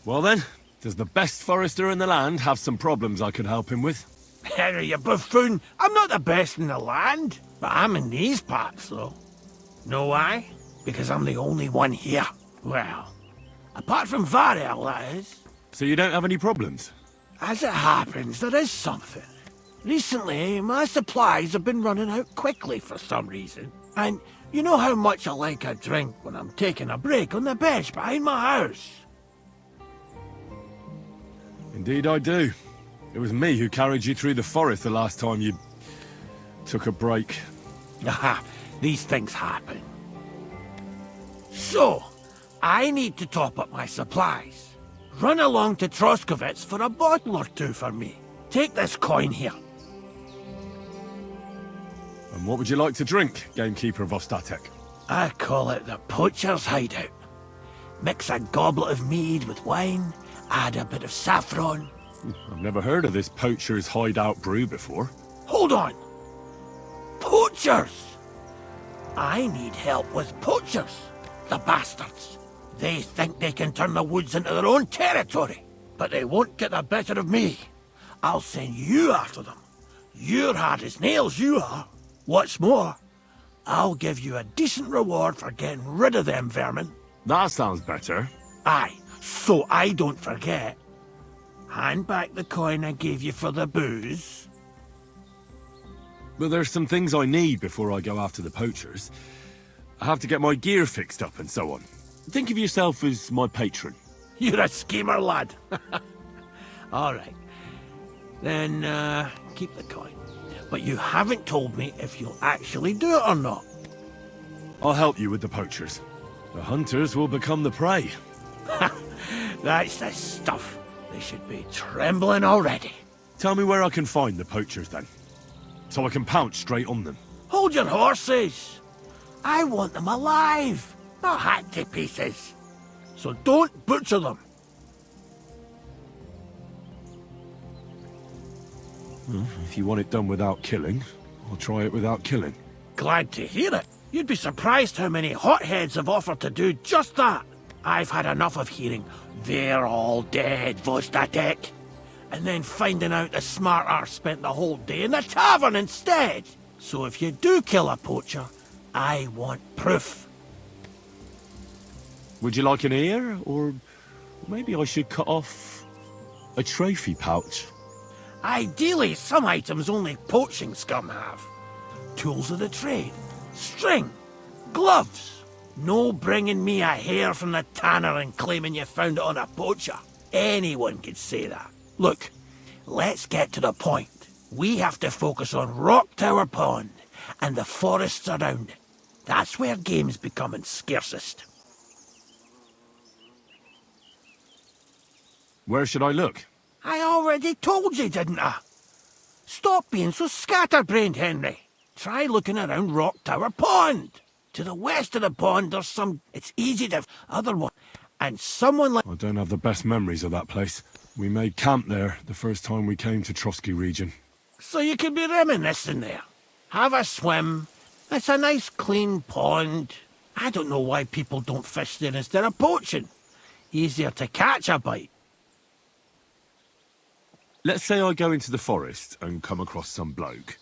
Well then, does the best forester in the land have some problems I could help him with? Henry, you buffoon. I'm not the best in the land, but I'm in these parts, though. Know why? Because I'm the only one here. Well, apart from Varel, that is. So you don't have any problems? As it happens, there is something. Recently, my supplies have been running out quickly for some reason. And you know how much I like a drink when I'm taking a break on the bench behind my house. Indeed I do. It was me who carried you through the forest the last time you took a break. Aha, these things happen. So, I need to top up my supplies. Run along to Troskovitz for a bottle or two for me. Take this coin here. And what would you like to drink, gamekeeper of Ostatek? I call it the poacher's hideout. Mix a goblet of mead with wine, add a bit of saffron. I've never heard of this poacher's hideout brew before. Hold on! Poachers! I need help with poachers, the bastards. They think they can turn the woods into their own territory, but they won't get the better of me. I'll send you after them. You're hard as nails, you are. What's more, I'll give you a decent reward for getting rid of them vermin. That sounds better. Aye, so I don't forget. Hand back the coin I gave you for the booze. but there's some things I need before I go after the poachers. I have to get my gear fixed up and so on. Think of yourself as my patron. You're a schemer, lad. All right. Then, keep the coin. But you haven't told me if you'll actually do it or not. I'll help you with the poachers. The hunters will become the prey. That's the stuff. They should be trembling already. Tell me where I can find the poachers then, so I can pounce straight on them. Hold your horses. I want them alive, not hacked to pieces. So don't butcher them. If you want it done without killing, I'll try it without killing. Glad to hear it. You'd be surprised how many hotheads have offered to do just that. I've had enough of hearing, "They're all dead, Vostatek," and then finding out the smart arse spent the whole day in the tavern instead. So if you do kill a poacher, I want proof. Would you like an ear, or maybe I should cut off a trophy pouch? Ideally, some items only poaching scum have. Tools of the trade, string, gloves. No bringing me a hair from the tanner and claiming you found it on a poacher. Anyone could say that. Look, let's get to the point. We have to focus on Rock Tower Pond and the forests around it. That's where game's becoming scarcest. Where should I look? I already told you, didn't I? Stop being so scatterbrained, Henry. Try looking around Rock Tower Pond. To the west of the pond, there's some... It's easy to... other one. And someone like... I don't have the best memories of that place. We made camp there the first time we came to Trotsky region. So you could be reminiscing there. Have a swim. It's a nice clean pond. I don't know why people don't fish there instead of poaching. Easier to catch a bite. Let's say I go into the forest and come across some bloke.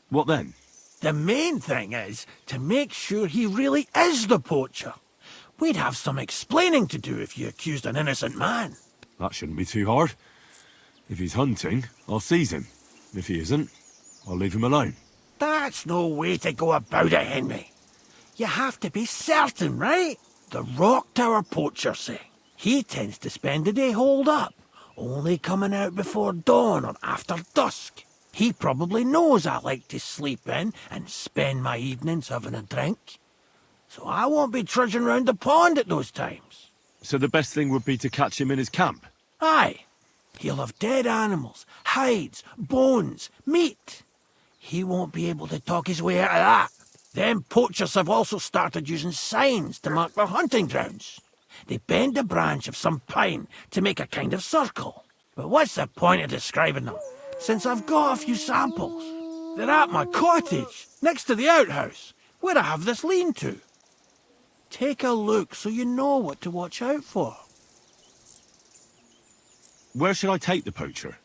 What then? The main thing is to make sure he really is the poacher. We'd have some explaining to do if you accused an innocent man. That shouldn't be too hard. If he's hunting, I'll seize him. If he isn't, I'll leave him alone. That's no way to go about it, Henry. You have to be certain, right? The Rock Tower poacher say. He tends to spend the day holed up, only coming out before dawn or after dusk. He probably knows I like to sleep in and spend my evenings having a drink. So I won't be trudging round the pond at those times. So the best thing would be to catch him in his camp? Aye. He'll have dead animals, hides, bones, meat. He won't be able to talk his way out of that. Them poachers have also started using signs to mark their hunting grounds. They bend a branch of some pine to make a kind of circle. But what's the point of describing them, since I've got a few samples? They're at my cottage, next to the outhouse, where I have this lean-to. Take a look so you know what to watch out for. Where should I take the poacher?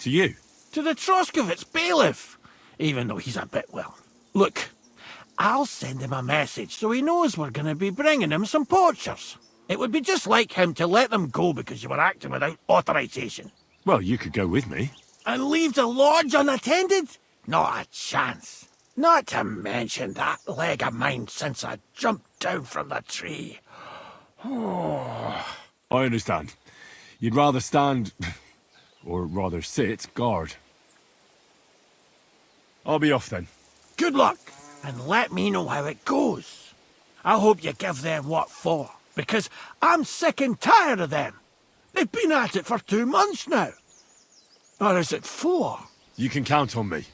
To you? To the Troskovitz bailiff, even though he's a bit, well... Look, I'll send him a message so he knows we're going to be bringing him some poachers. It would be just like him to let them go because you were acting without authorization. Well, you could go with me. And leave the lodge unattended? Not a chance. Not to mention that leg of mine since I jumped down from the tree. I understand. You'd rather stand, or rather sit, guard. I'll be off then. Good luck, and let me know how it goes. I hope you give them what for, because I'm sick and tired of them. They've been at it for 2 months now. Or is it 4? You can count on me.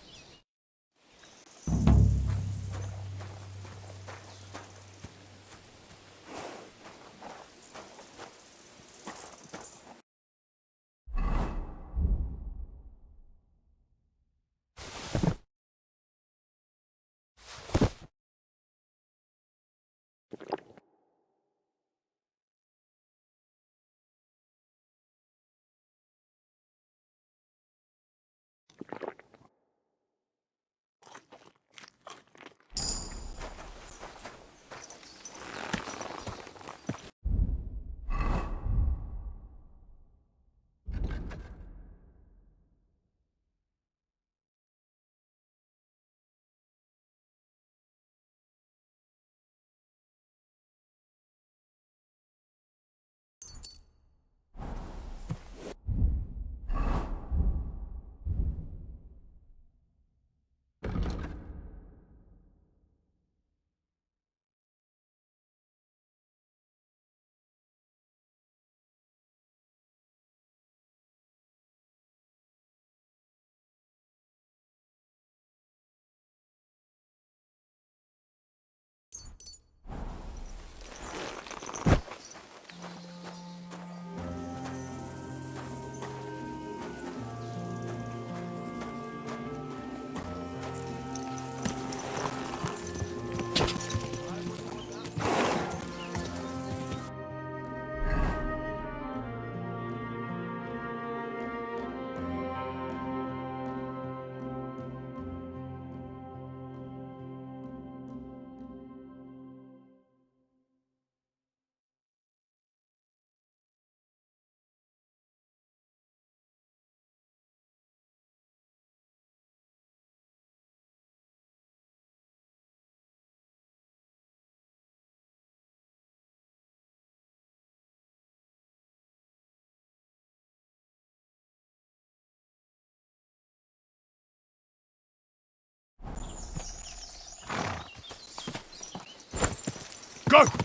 go!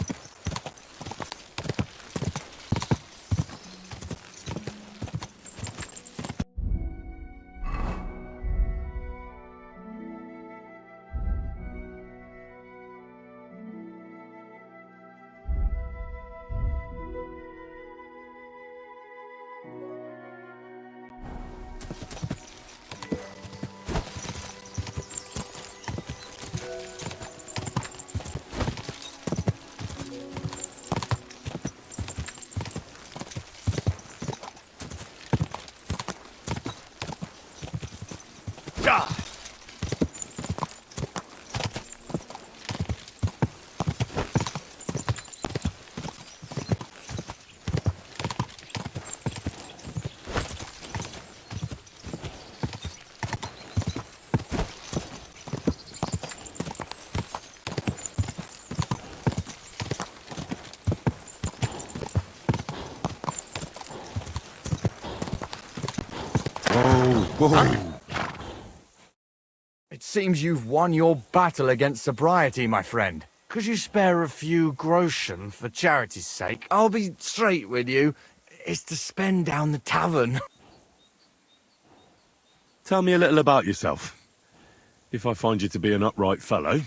It seems you've won your battle against sobriety, my friend. Could you spare a few groschen for charity's sake? I'll be straight with you. It's to spend down the tavern. Tell me a little about yourself. If I find you to be an upright fellow,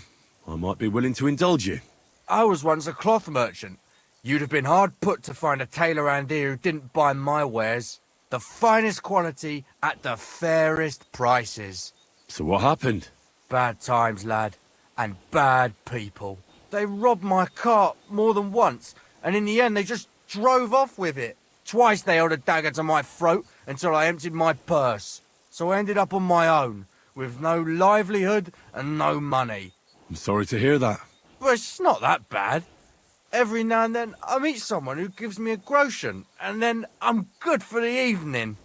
I might be willing to indulge you. I was once a cloth merchant. You'd have been hard put to find a tailor around here who didn't buy my wares. The finest quality at the fairest prices. So what happened? Bad times, lad. And bad people. They robbed my cart more than once, and in the end they just drove off with it. Twice they held a dagger to my throat until I emptied my purse. So I ended up on my own, with no livelihood and no money. I'm sorry to hear that. But it's not that bad. Every now and then I meet someone who gives me a groschen, and then I'm good for the evening.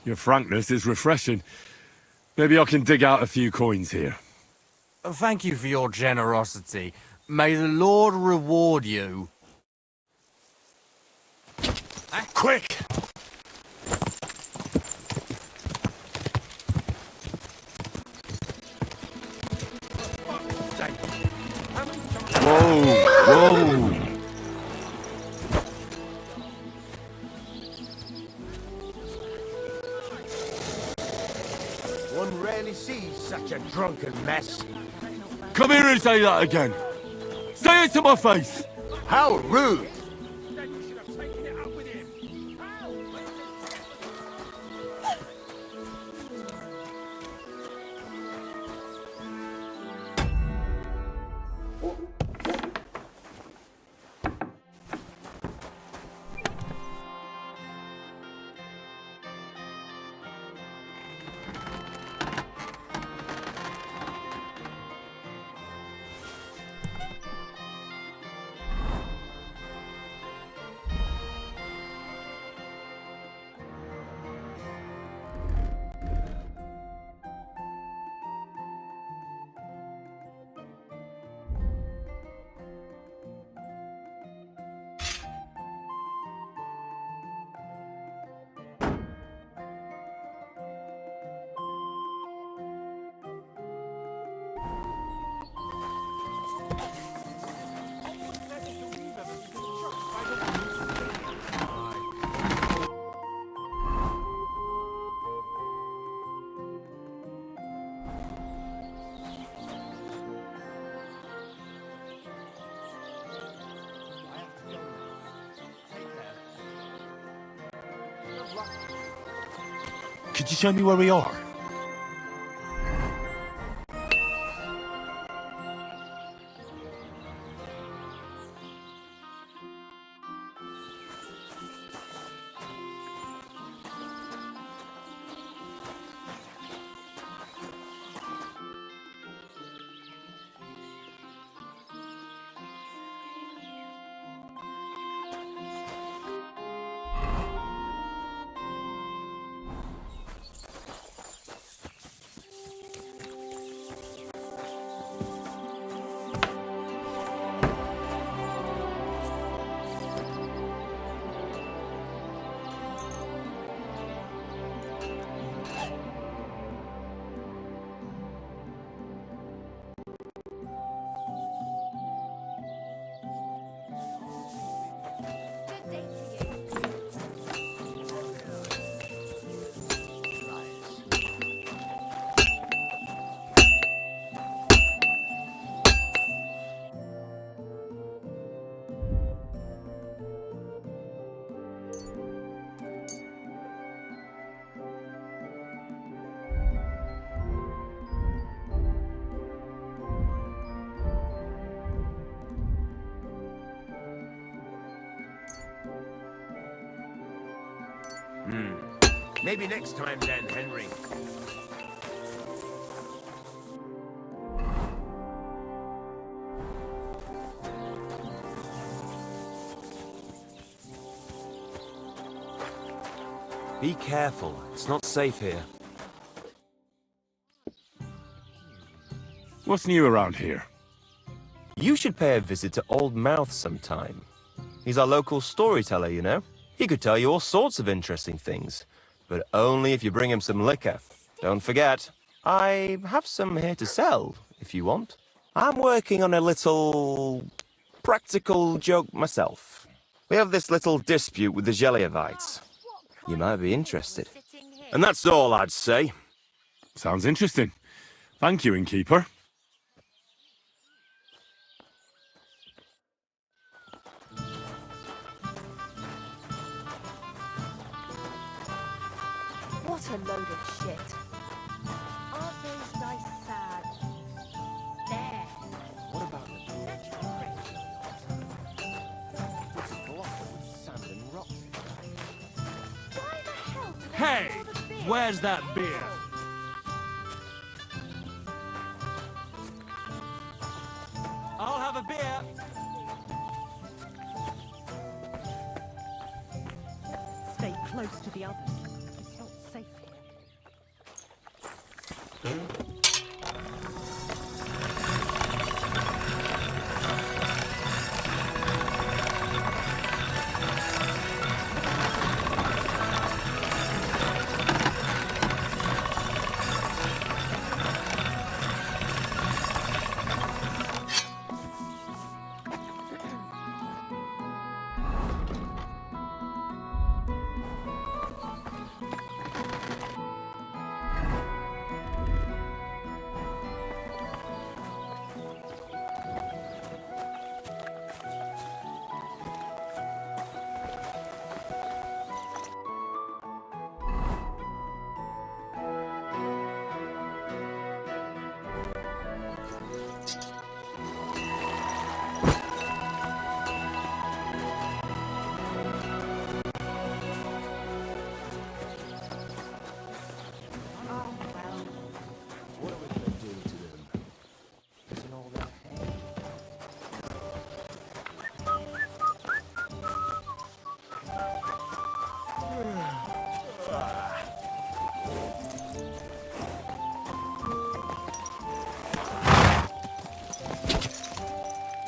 Your frankness is refreshing. Maybe I can dig out a few coins here. Thank you for your generosity. May the Lord reward you. Quick! Whoa! One rarely sees such a drunken mess. Come here and say that again! Say it to my face! How rude! Could you show me where we are? Maybe next time then, Henry. Be careful. It's not safe here. What's new around here? You should pay a visit to Old Mouth sometime. He's our local storyteller, you know. He could tell you all sorts of interesting things, but only if you bring him some liquor. Don't forget, I have some here to sell, if you want. I'm working on a little practical joke myself. We have this little dispute with the Geliovites. You might be interested. And that's all I'd say. Sounds interesting. Thank you, innkeeper. What a load of shit. Aren't those nice sad? There. What about the It's a block with sand and rocks. Why the hell do they Hey, have all the beer? where's that beer? I'll have a beer. Stay close to the others. It's not safe here.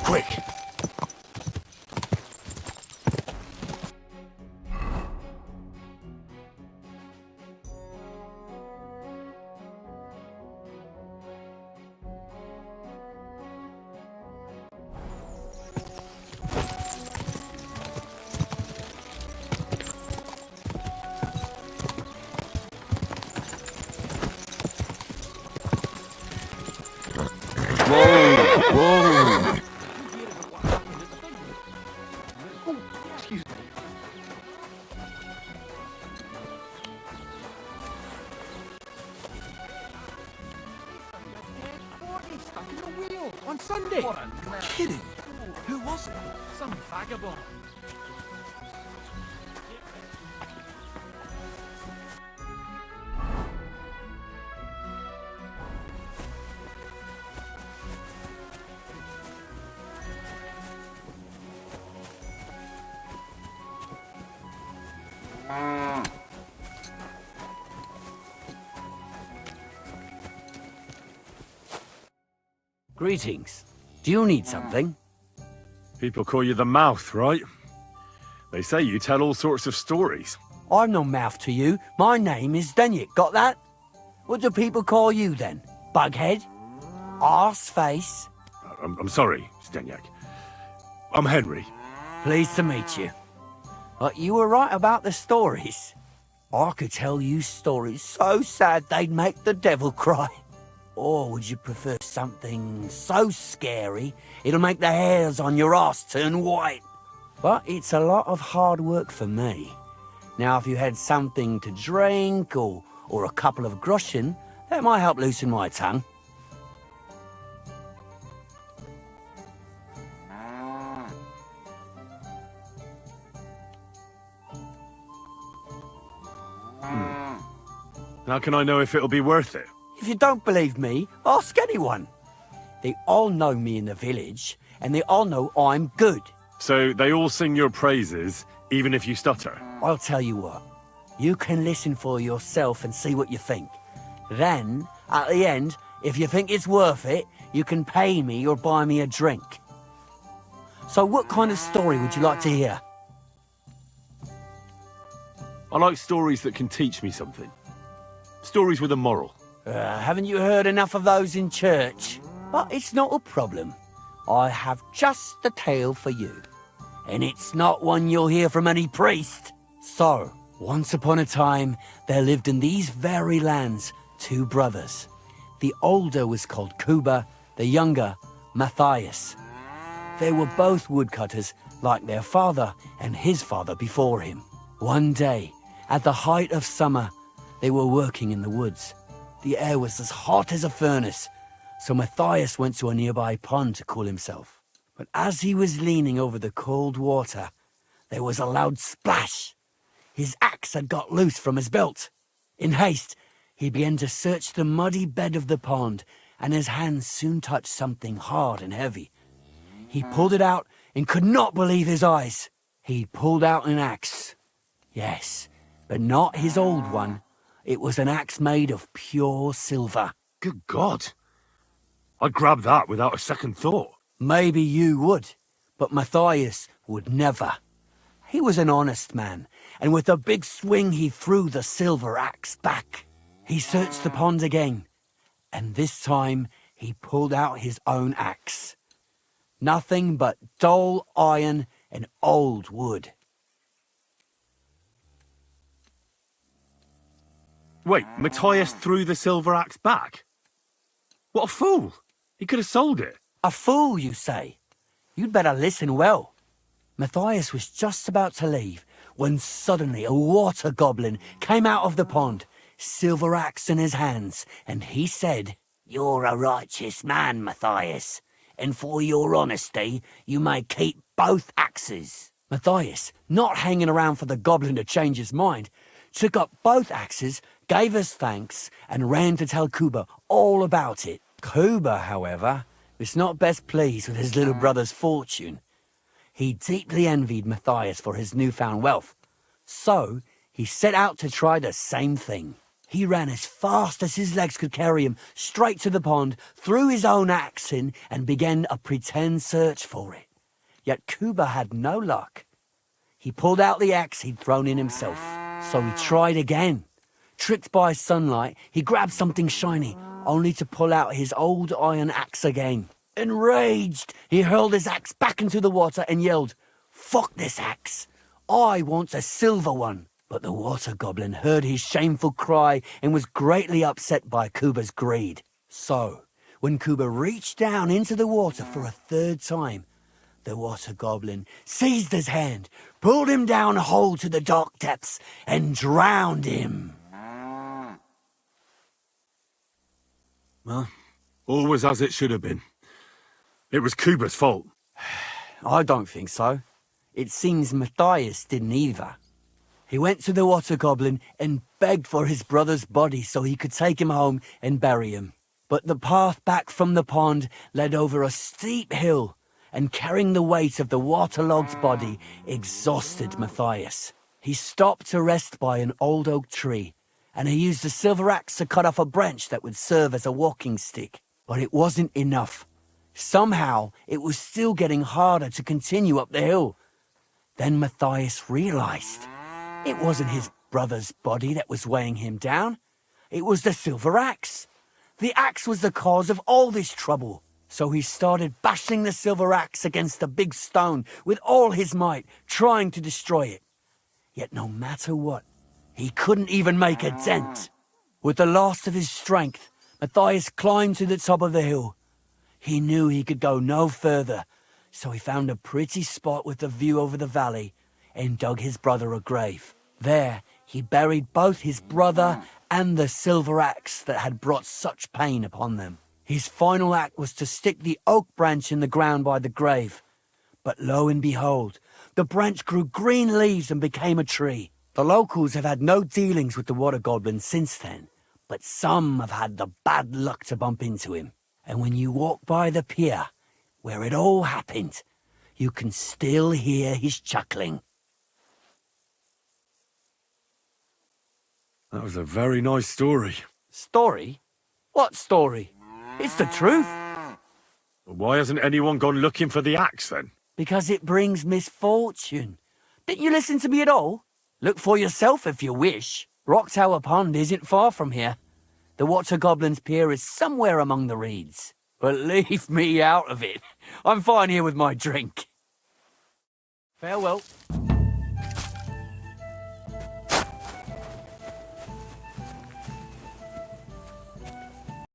Quick! Whoa! Stuck in the wheel on Sunday. What a kidding. Who was it? Some vagabond. Greetings. Do you need something? People call you the Mouth, right? They say you tell all sorts of stories. I'm no mouth to you. My name is Denyek. Got that? What do people call you then? Bughead? Arseface? I'm sorry, Stenyak. I'm Henry. Pleased to meet you. But you were right about the stories. I could tell you stories so sad they'd make the devil cry. Or would you prefer something so scary it'll make the hairs on your ass turn white? But it's a lot of hard work for me. Now, if you had something to drink or a couple of groschen, that might help loosen my tongue. How can I know if it'll be worth it? If you don't believe me, ask anyone. They all know me in the village, and they all know I'm good. So they all sing your praises, even if you stutter? I'll tell you what. You can listen for yourself and see what you think. Then, at the end, if you think it's worth it, you can pay me or buy me a drink. So what kind of story would you like to hear? I like stories that can teach me something. Stories with a moral. Haven't you heard enough of those in church? But it's not a problem. I have just the tale for you. And it's not one you'll hear from any priest. So, once upon a time, there lived in these very lands 2 brothers. The older was called Kuba, the younger, Matthias. They were both woodcutters, like their father and his father before him. One day, at the height of summer, they were working in the woods. The air was as hot as a furnace, so Matthias went to a nearby pond to cool himself. But as he was leaning over the cold water, there was a loud splash. His axe had got loose from his belt. In haste, he began to search the muddy bed of the pond, and his hands soon touched something hard and heavy. He pulled it out and could not believe his eyes. He pulled out an axe. Yes, but not his old one. It was an axe made of pure silver. Good God. I'd grab that without a second thought. Maybe you would, but Matthias would never. He was an honest man, and with a big swing he threw the silver axe back. He searched the pond again, and this time he pulled out his own axe. Nothing but dull iron and old wood. Wait, Matthias threw the silver axe back? What a fool! He could have sold it. A fool, you say? You'd better listen well. Matthias was just about to leave when suddenly a water goblin came out of the pond, silver axe in his hands, and he said, "You're a righteous man, Matthias, and for your honesty, you may keep both axes." Matthias, not hanging around for the goblin to change his mind, took up both axes, gave us thanks, and ran to tell Kuba all about it. Kuba, however, was not best pleased with his little brother's fortune. He deeply envied Matthias for his newfound wealth, so he set out to try the same thing. He ran as fast as his legs could carry him straight to the pond, threw his own axe in, and began a pretend search for it. Yet Kuba had no luck. He pulled out the axe he'd thrown in himself, so he tried again. Tricked by sunlight, he grabbed something shiny, only to pull out his old iron axe again. Enraged, he hurled his axe back into the water and yelled, "Fuck this axe! I want a silver one!" But the water goblin heard his shameful cry and was greatly upset by Kuba's greed. So, when Kuba reached down into the water for a third time, the water goblin seized his hand, pulled him down whole to the dark depths, and drowned him. Well, all was as it should have been. It was Kuba's fault. I don't think so. It seems Matthias didn't either. He went to the water goblin and begged for his brother's body so he could take him home and bury him. But the path back from the pond led over a steep hill, and carrying the weight of the waterlogged body exhausted Matthias. He stopped to rest by an old oak tree, and he used a silver axe to cut off a branch that would serve as a walking stick. But it wasn't enough. Somehow, it was still getting harder to continue up the hill. Then Matthias realized it wasn't his brother's body that was weighing him down. It was the silver axe. The axe was the cause of all this trouble. So he started bashing the silver axe against a big stone with all his might, trying to destroy it. Yet no matter what, he couldn't even make a dent. With the last of his strength, Matthias climbed to the top of the hill. He knew he could go no further, so he found a pretty spot with a view over the valley and dug his brother a grave. There, he buried both his brother and the silver axe that had brought such pain upon them. His final act was to stick the oak branch in the ground by the grave. But lo and behold, the branch grew green leaves and became a tree. The locals have had no dealings with the water goblin since then, but some have had the bad luck to bump into him. And when you walk by the pier, where it all happened, you can still hear his chuckling. That was a very nice story. Story? What story? It's the truth. Why hasn't anyone gone looking for the axe, then? Because it brings misfortune. Didn't you listen to me at all? Look for yourself if you wish. Rock Tower Pond isn't far from here. The Water Goblin's Pier is somewhere among the reeds. But leave me out of it. I'm fine here with my drink. Farewell.